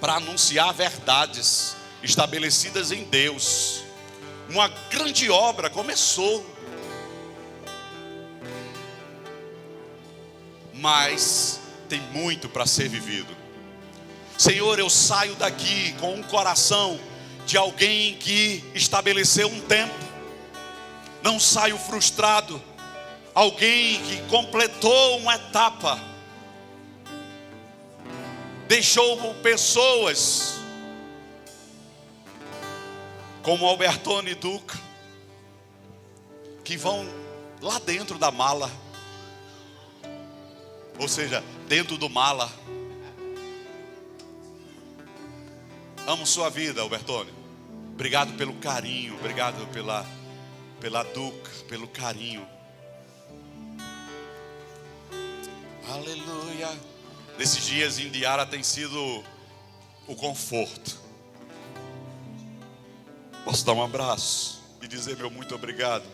para anunciar verdades estabelecidas em Deus. Uma grande obra começou, mas tem muito para ser vivido. Senhor, eu saio daqui com um coração de alguém que estabeleceu um tempo. Não saio frustrado. Alguém que completou uma etapa. Deixou pessoas como Albertone Duca, que vão lá dentro da mala, ou seja, dentro do mala. Amo sua vida, Albertone. Obrigado pelo carinho, obrigado pela Duca, pelo carinho. Aleluia. Nesses dias em Diara tem sido o conforto. Posso dar um abraço e dizer meu muito obrigado.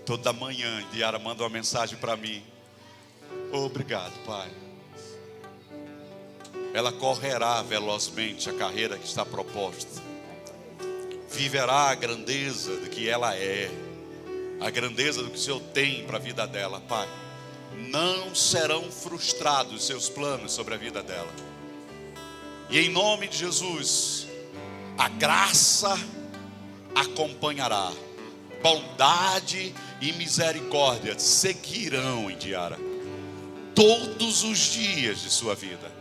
Toda manhã Diara manda uma mensagem para mim. Obrigado, Pai. Ela correrá velozmente a carreira que está proposta. Viverá a grandeza do que ela é. A grandeza do que o Senhor tem para a vida dela, Pai. Não serão frustrados seus planos sobre a vida dela. E em nome de Jesus, a graça acompanhará. Bondade e misericórdia seguirão em Diara todos os dias de sua vida.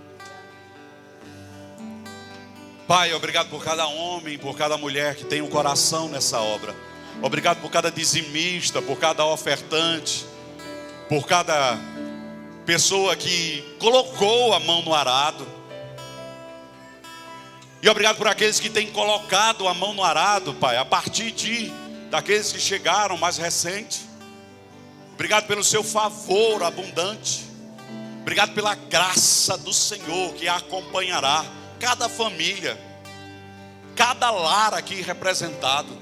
Pai, obrigado por cada homem, por cada mulher que tem um coração nessa obra. Obrigado por cada dizimista, por cada ofertante, por cada pessoa que colocou a mão no arado. E obrigado por aqueles que têm colocado a mão no arado, Pai, a partir daqueles que chegaram mais recente. Obrigado pelo seu favor abundante. Obrigado pela graça do Senhor que acompanhará cada família, cada lar aqui representado.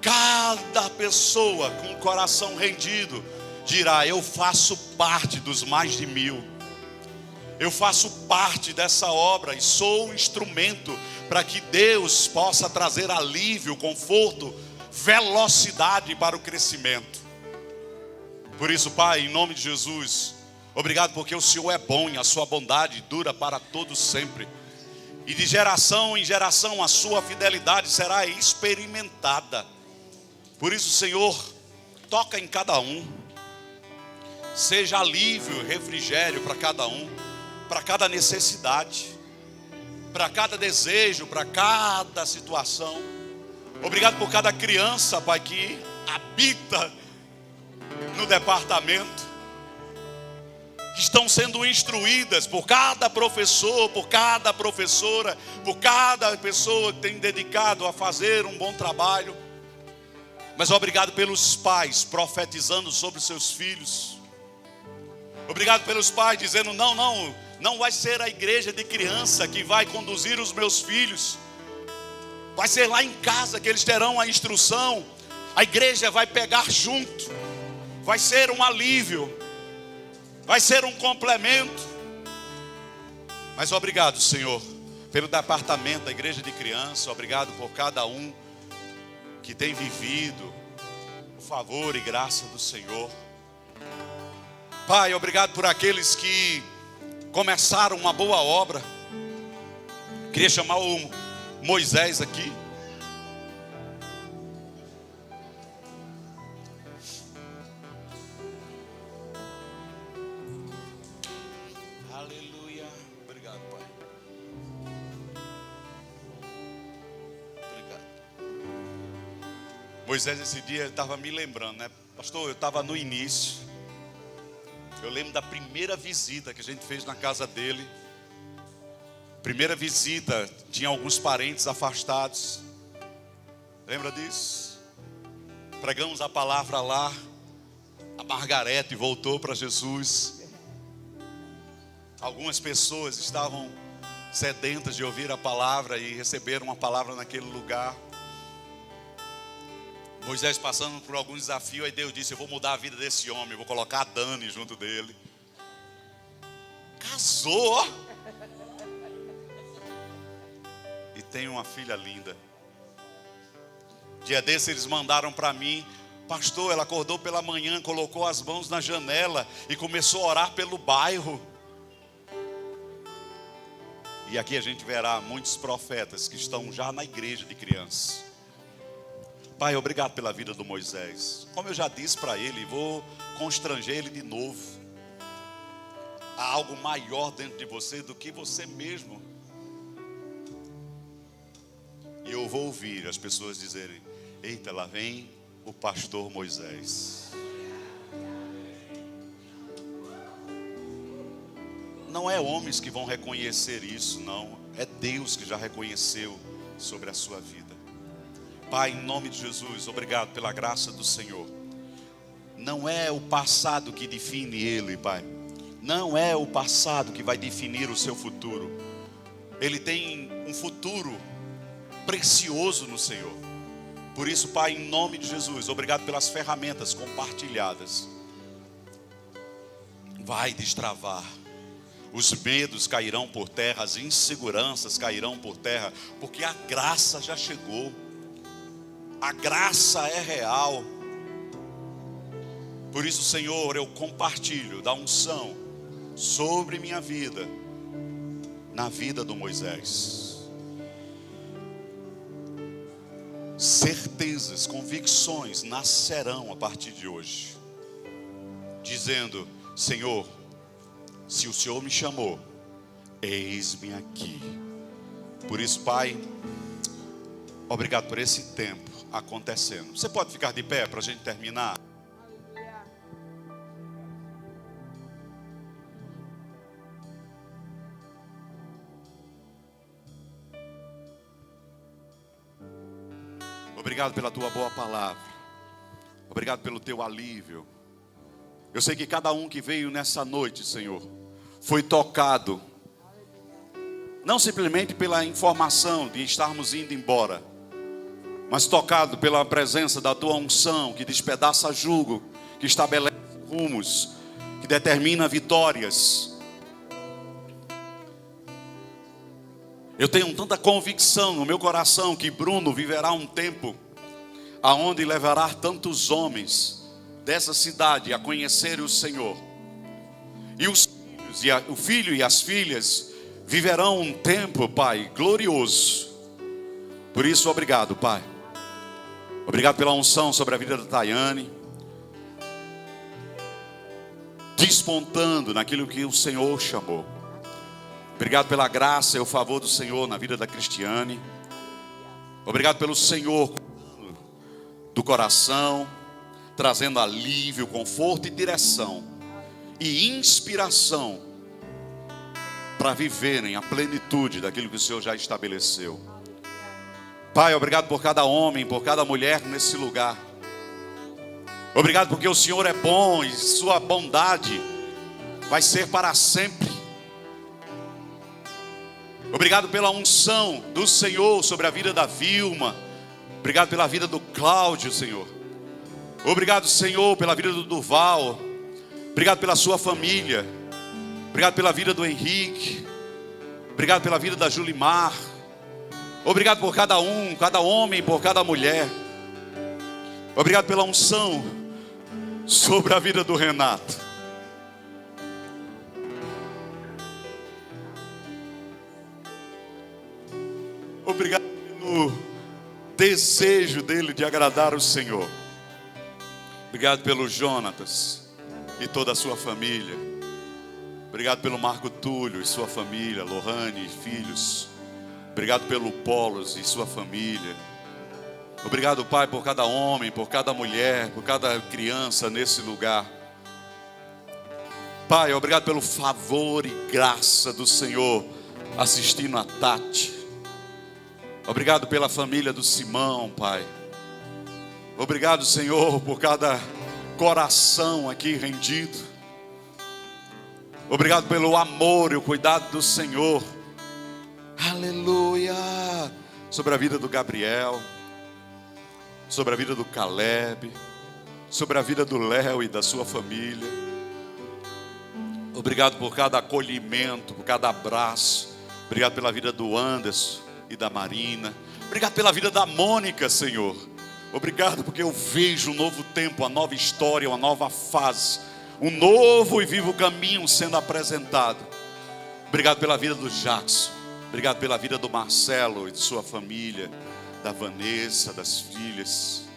Cada pessoa com o coração rendido dirá: eu faço parte dos mais de 1000. Eu faço parte dessa obra e sou um instrumento para que Deus possa trazer alívio, conforto, velocidade para o crescimento. Por isso, Pai, em nome de Jesus, obrigado porque o Senhor é bom e a sua bondade dura para todos sempre. E de geração em geração a sua fidelidade será experimentada. Por isso, Senhor, toca em cada um. Seja alívio, refrigério para cada um, para cada necessidade, para cada desejo, para cada situação. Obrigado por cada criança, Pai, que habita no departamento, que estão sendo instruídas por cada professor, por cada professora, por cada pessoa que tem dedicado a fazer um bom trabalho. Mas obrigado pelos pais profetizando sobre os seus filhos. Obrigado pelos pais dizendo: não vai ser a igreja de criança que vai conduzir os meus filhos. Vai ser lá em casa que eles terão a instrução. A igreja vai pegar junto. Vai ser um alívio. Vai ser um complemento. Mas obrigado, Senhor, pelo departamento da igreja de criança. Obrigado por cada um que tem vivido o favor e graça do Senhor. Pai, obrigado por aqueles que começaram uma boa obra. Queria chamar o Moisés aqui. Aleluia. Obrigado, Pai. Obrigado. Moisés, esse dia, ele estava me lembrando, né? Pastor, eu estava no início. Eu lembro da primeira visita que a gente fez na casa dele. Primeira visita, tinha alguns parentes afastados. Lembra disso? Pregamos a palavra lá. A Margarete voltou para Jesus. Algumas pessoas estavam sedentas de ouvir a palavra e receberam uma palavra naquele lugar. Moisés passando por algum desafio, aí Deus disse: eu vou mudar a vida desse homem, eu vou colocar a Dani junto dele. Casou, ó. E tem uma filha linda. Dia desse eles mandaram para mim: pastor, ela acordou pela manhã, colocou as mãos na janela e começou a orar pelo bairro. E aqui a gente verá muitos profetas que estão já na igreja de crianças. Pai, obrigado pela vida do Moisés. Como eu já disse para ele, vou constranger ele de novo. Há algo maior dentro de você do que você mesmo. E eu vou ouvir as pessoas dizerem: eita, lá vem o pastor Moisés. Não é homens que vão reconhecer isso, não. É Deus que já reconheceu sobre a sua vida. Pai, em nome de Jesus, obrigado pela graça do Senhor. Não é o passado que define ele, Pai. Não é o passado que vai definir o seu futuro. Ele tem um futuro precioso no Senhor. Por isso, Pai, em nome de Jesus, obrigado pelas ferramentas compartilhadas. Vai destravar. Os medos cairão por terra, as inseguranças cairão por terra, porque a graça já chegou. A graça é real. Por isso, Senhor, eu compartilho da unção sobre minha vida, na vida do Moisés. Certezas, convicções nascerão a partir de hoje, dizendo: Senhor, se o Senhor me chamou, eis-me aqui. Por isso, Pai, obrigado por esse tempo acontecendo. Você pode ficar de pé para a gente terminar? Obrigado pela tua boa palavra. Obrigado pelo teu alívio. Eu sei que cada um que veio nessa noite, Senhor, foi tocado, não simplesmente pela informação de estarmos indo embora, mas tocado pela presença da tua unção, que despedaça jugo, que estabelece rumos, que determina vitórias. Eu tenho tanta convicção no meu coração que Bruno viverá um tempo aonde levará tantos homens dessa cidade a conhecer o Senhor. E os filhos, o filho e as filhas viverão um tempo, Pai, glorioso. Por isso, obrigado, Pai. Obrigado pela unção sobre a vida da Tayane, despontando naquilo que o Senhor chamou. Obrigado pela graça e o favor do Senhor na vida da Cristiane. Obrigado pelo Senhor do coração, trazendo alívio, conforto e direção e inspiração para viverem a plenitude daquilo que o Senhor já estabeleceu. Pai, obrigado por cada homem, por cada mulher nesse lugar. Obrigado porque o Senhor é bom e sua bondade vai ser para sempre. Obrigado pela unção do Senhor sobre a vida da Vilma. Obrigado pela vida do Cláudio, Senhor. Obrigado, Senhor, pela vida do Duval. Obrigado pela sua família. Obrigado pela vida do Henrique. Obrigado pela vida da Julimar. Obrigado por cada um, cada homem, por cada mulher. Obrigado pela unção sobre a vida do Renato. Obrigado pelo desejo dele de agradar o Senhor. Obrigado pelo Jonatas e toda a sua família. Obrigado pelo Marco Túlio e sua família, Lohane e filhos. Obrigado pelo Polos e sua família. Obrigado, Pai, por cada homem, por cada mulher, por cada criança nesse lugar. Pai, obrigado pelo favor e graça do Senhor assistindo a Tati. Obrigado pela família do Simão, Pai. Obrigado, Senhor, por cada coração aqui rendido. Obrigado pelo amor e o cuidado do Senhor. Aleluia. Sobre a vida do Gabriel, sobre a vida do Caleb, sobre a vida do Léo e da sua família. Obrigado por cada acolhimento, por cada abraço. Obrigado pela vida do Anderson e da Marina. Obrigado pela vida da Mônica, Senhor. Obrigado porque eu vejo um novo tempo, uma nova história, uma nova fase, um novo e vivo caminho sendo apresentado. Obrigado pela vida do Jackson. Obrigado pela vida do Marcelo e de sua família, da Vanessa, das filhas.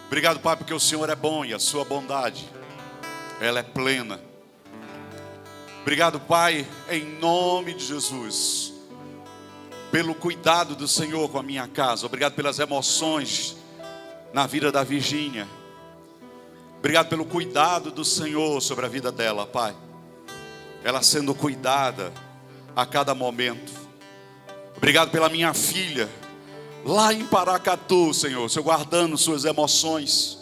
Obrigado, Pai, porque o Senhor é bom e a sua bondade, ela é plena. Obrigado, Pai, em nome de Jesus, pelo cuidado do Senhor com a minha casa. Obrigado pelas emoções na vida da Virgínia. Obrigado pelo cuidado do Senhor sobre a vida dela, Pai. Ela sendo cuidada a cada momento. Obrigado pela minha filha lá em Paracatu, Senhor, Senhor guardando suas emoções.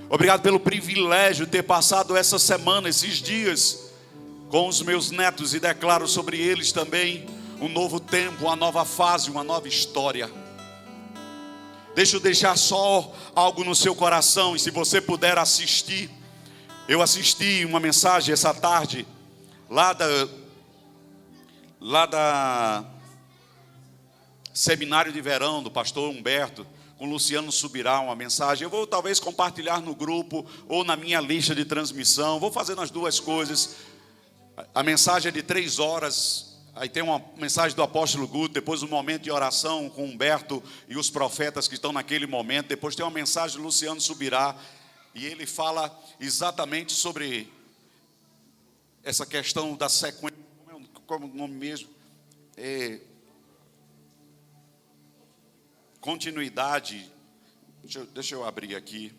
Obrigado pelo privilégio de ter passado essa semana, esses dias com os meus netos, e declaro sobre eles também um novo tempo, uma nova fase, uma nova história. Deixa eu deixar só algo no seu coração, e se você puder assistir, eu assisti uma mensagem essa tarde, lá da seminário de verão do pastor Humberto, com Luciano Subirá, uma mensagem. Eu vou talvez compartilhar no grupo, ou na minha lista de transmissão, vou fazendo as duas coisas. A mensagem é de 3 horas, aí tem uma mensagem do apóstolo Guto, depois um momento de oração com Humberto e os profetas que estão naquele momento, depois tem uma mensagem do Luciano Subirá, e ele fala exatamente sobre essa questão da sequência, como é o nome mesmo? Continuidade. Deixa eu abrir aqui.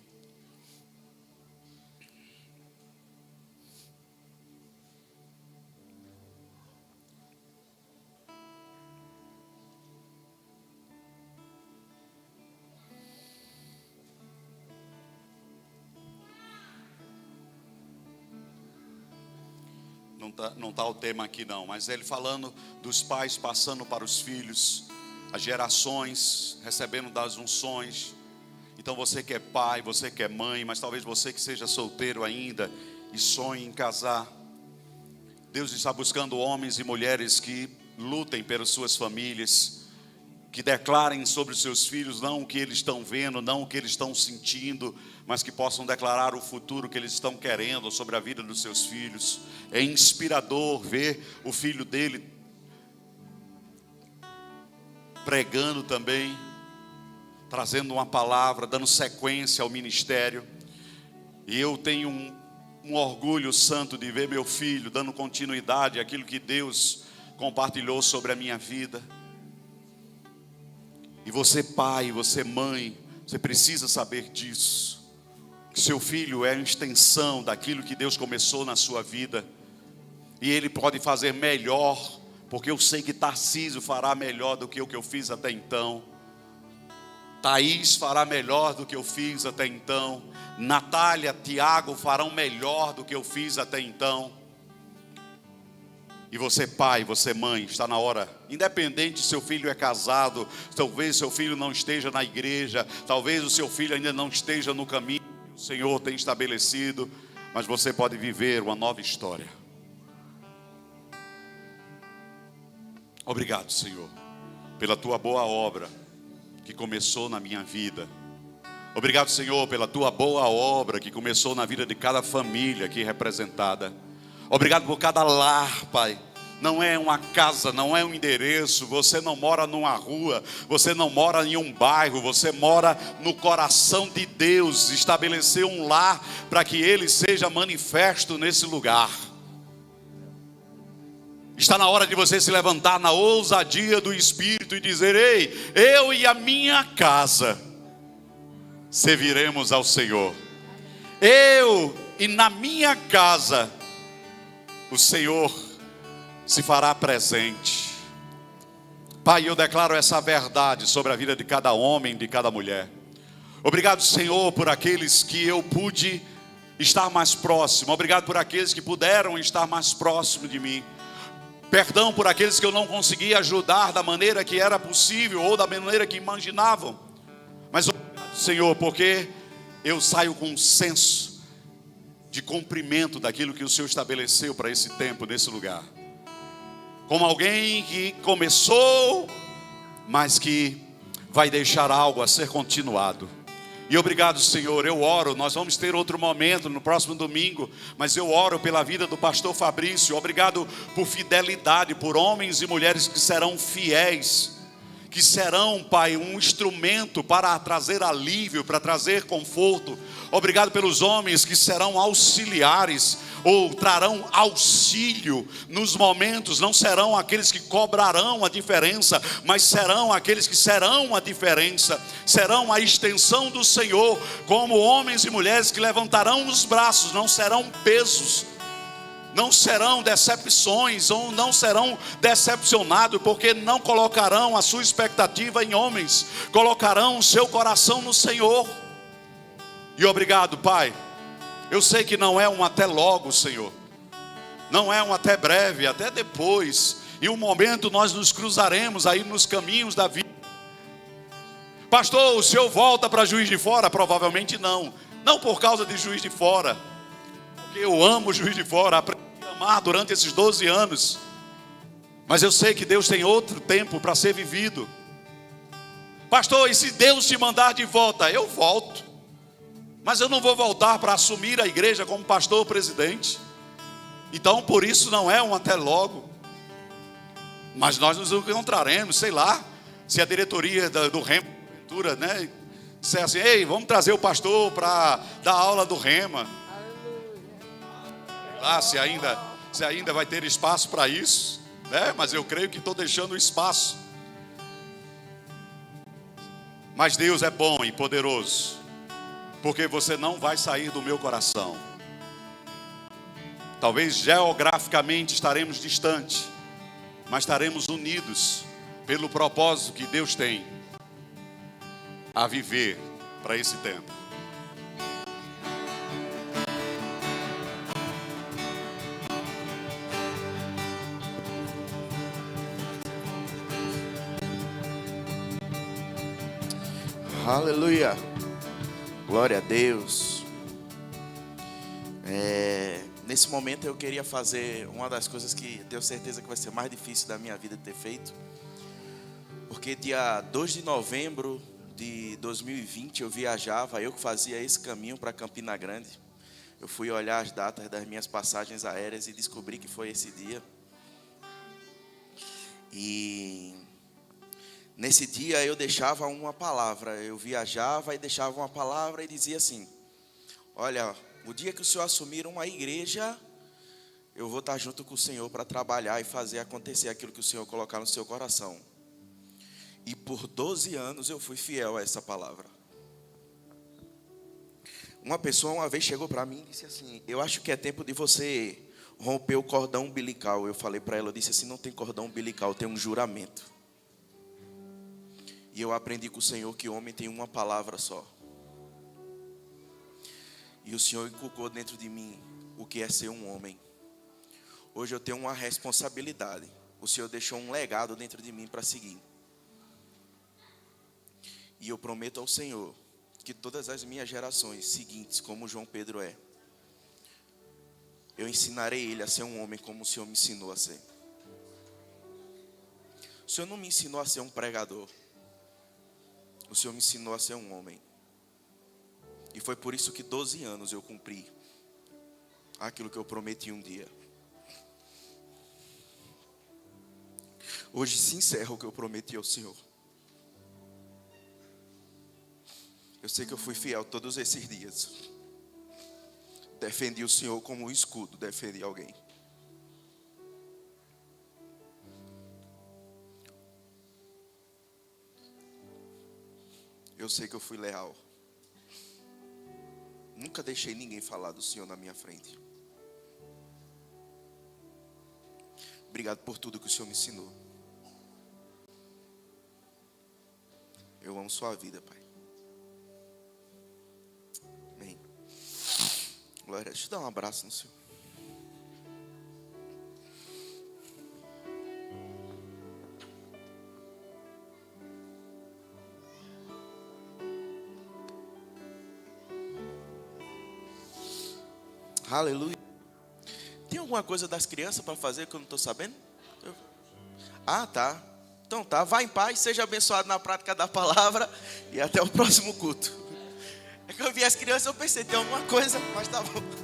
não tá o tema aqui não, mas ele falando dos pais passando para os filhos, as gerações recebendo das unções. Então você que é pai, você que é mãe, mas talvez você que seja solteiro ainda e sonhe em casar, Deus está buscando homens e mulheres que lutem pelas suas famílias, que declarem sobre os seus filhos não o que eles estão vendo, não o que eles estão sentindo, mas que possam declarar o futuro que eles estão querendo sobre a vida dos seus filhos. É inspirador ver o filho dele pregando também, trazendo uma palavra, dando sequência ao ministério. E eu tenho um orgulho santo de ver meu filho dando continuidade àquilo que Deus compartilhou sobre a minha vida. E você pai, você mãe, você precisa saber disso, que seu filho é a extensão daquilo que Deus começou na sua vida, e ele pode fazer melhor, porque eu sei que Tarcísio fará melhor do que o que eu fiz até então, Thaís fará melhor do que eu fiz até então, Natália, Tiago farão melhor do que eu fiz até então. E você pai, você mãe, está na hora, independente se seu filho é casado, talvez seu filho não esteja na igreja, talvez o seu filho ainda não esteja no caminho que o Senhor tem estabelecido, mas você pode viver uma nova história. Obrigado, Senhor, pela tua boa obra que começou na minha vida. Obrigado, Senhor, pela tua boa obra que começou na vida de cada família aqui representada. Obrigado por cada lar, Pai. Não é uma casa, não é um endereço. Você não mora numa rua, você não mora em um bairro, você mora no coração de Deus. Estabeleceu um lar para que Ele seja manifesto nesse lugar. Está na hora de você se levantar na ousadia do Espírito e dizer: ei, eu e a minha casa serviremos ao Senhor. Eu e na minha casa o Senhor se fará presente. Pai, eu declaro essa verdade sobre a vida de cada homem, de cada mulher. Obrigado, Senhor, por aqueles que eu pude estar mais próximo. Obrigado por aqueles que puderam estar mais próximo de mim. Perdão por aqueles que eu não consegui ajudar da maneira que era possível ou da maneira que imaginavam. Mas obrigado, Senhor, porque eu saio com um senso de cumprimento daquilo que o Senhor estabeleceu para esse tempo, nesse lugar. Como alguém que começou, mas que vai deixar algo a ser continuado. E obrigado, Senhor, eu oro, nós vamos ter outro momento no próximo domingo, mas eu oro pela vida do pastor Fabrício. Obrigado por fidelidade, por homens e mulheres que serão fiéis, que serão, Pai, um instrumento para trazer alívio, para trazer conforto. Obrigado pelos homens que serão auxiliares, ou trarão auxílio nos momentos. Não serão aqueles que cobrarão a diferença, mas serão aqueles que serão a diferença, serão a extensão do Senhor, como homens e mulheres que levantarão os braços, não serão pesos, não serão decepções, ou não serão decepcionados, porque não colocarão a sua expectativa em homens, colocarão o seu coração no Senhor. E obrigado, Pai. Eu sei que não é um até logo, Senhor, não é um até breve, até depois. Em um momento nós nos cruzaremos aí nos caminhos da vida. Pastor, o senhor volta para Juiz de Fora? Provavelmente não. Não por causa de Juiz de Fora, porque eu amo Juiz de Fora, aprendi a amar durante esses 12 anos. Mas eu sei que Deus tem outro tempo para ser vivido. Pastor, e se Deus te mandar de volta? Eu volto. Mas eu não vou voltar para assumir a igreja como pastor ou presidente. Então por isso não é um até logo. Mas nós nos encontraremos, sei lá, se a diretoria do Rema, né, disser assim: ei, vamos trazer o pastor para dar aula do Rema. Lá, se ainda vai ter espaço para isso, né? Mas eu creio que estou deixando espaço. Mas Deus é bom e poderoso, porque você não vai sair do meu coração. Talvez geograficamente estaremos distantes, mas estaremos unidos pelo propósito que Deus tem a viver para esse tempo. Aleluia. Glória a Deus. Nesse momento eu queria fazer uma das coisas que tenho certeza que vai ser mais difícil da minha vida de ter feito. Porque dia 2 de novembro de 2020 eu viajava, eu que fazia esse caminho para Campina Grande. Eu fui olhar as datas das minhas passagens aéreas e descobri que foi esse dia. E nesse dia eu deixava uma palavra. Eu viajava e deixava uma palavra e dizia assim: olha, o dia que o Senhor assumir uma igreja, eu vou estar junto com o Senhor para trabalhar e fazer acontecer aquilo que o Senhor colocar no seu coração. E por 12 anos eu fui fiel a essa palavra. Uma pessoa uma vez chegou para mim e disse assim: eu acho que é tempo de você romper o cordão umbilical. Eu falei para ela, eu disse assim: não tem cordão umbilical, tem um juramento. E eu aprendi com o Senhor que homem tem uma palavra só. E o Senhor inculcou dentro de mim o que é ser um homem. Hoje eu tenho uma responsabilidade. O Senhor deixou um legado dentro de mim para seguir. E eu prometo ao Senhor que todas as minhas gerações seguintes, como João Pedro é, eu ensinarei ele a ser um homem como o Senhor me ensinou a ser. O Senhor não me ensinou a ser um pregador. O Senhor me ensinou a ser um homem. E foi por isso que 12 anos eu cumpri aquilo que eu prometi um dia. Hoje se encerra o que eu prometi ao Senhor. Eu sei que eu fui fiel todos esses dias. Defendi o Senhor como um escudo defende alguém. Eu sei que eu fui leal. Nunca deixei ninguém falar do Senhor na minha frente. Obrigado por tudo que o Senhor me ensinou. Eu amo sua vida, Pai. Amém. Glória, deixa eu dar um abraço no Senhor. Aleluia. Tem alguma coisa das crianças para fazer que eu não estou sabendo? Ah, tá. Então tá, vá em paz, seja abençoado na prática da palavra e até o próximo culto. É que eu vi as crianças, eu pensei, tem alguma coisa, mas tá bom.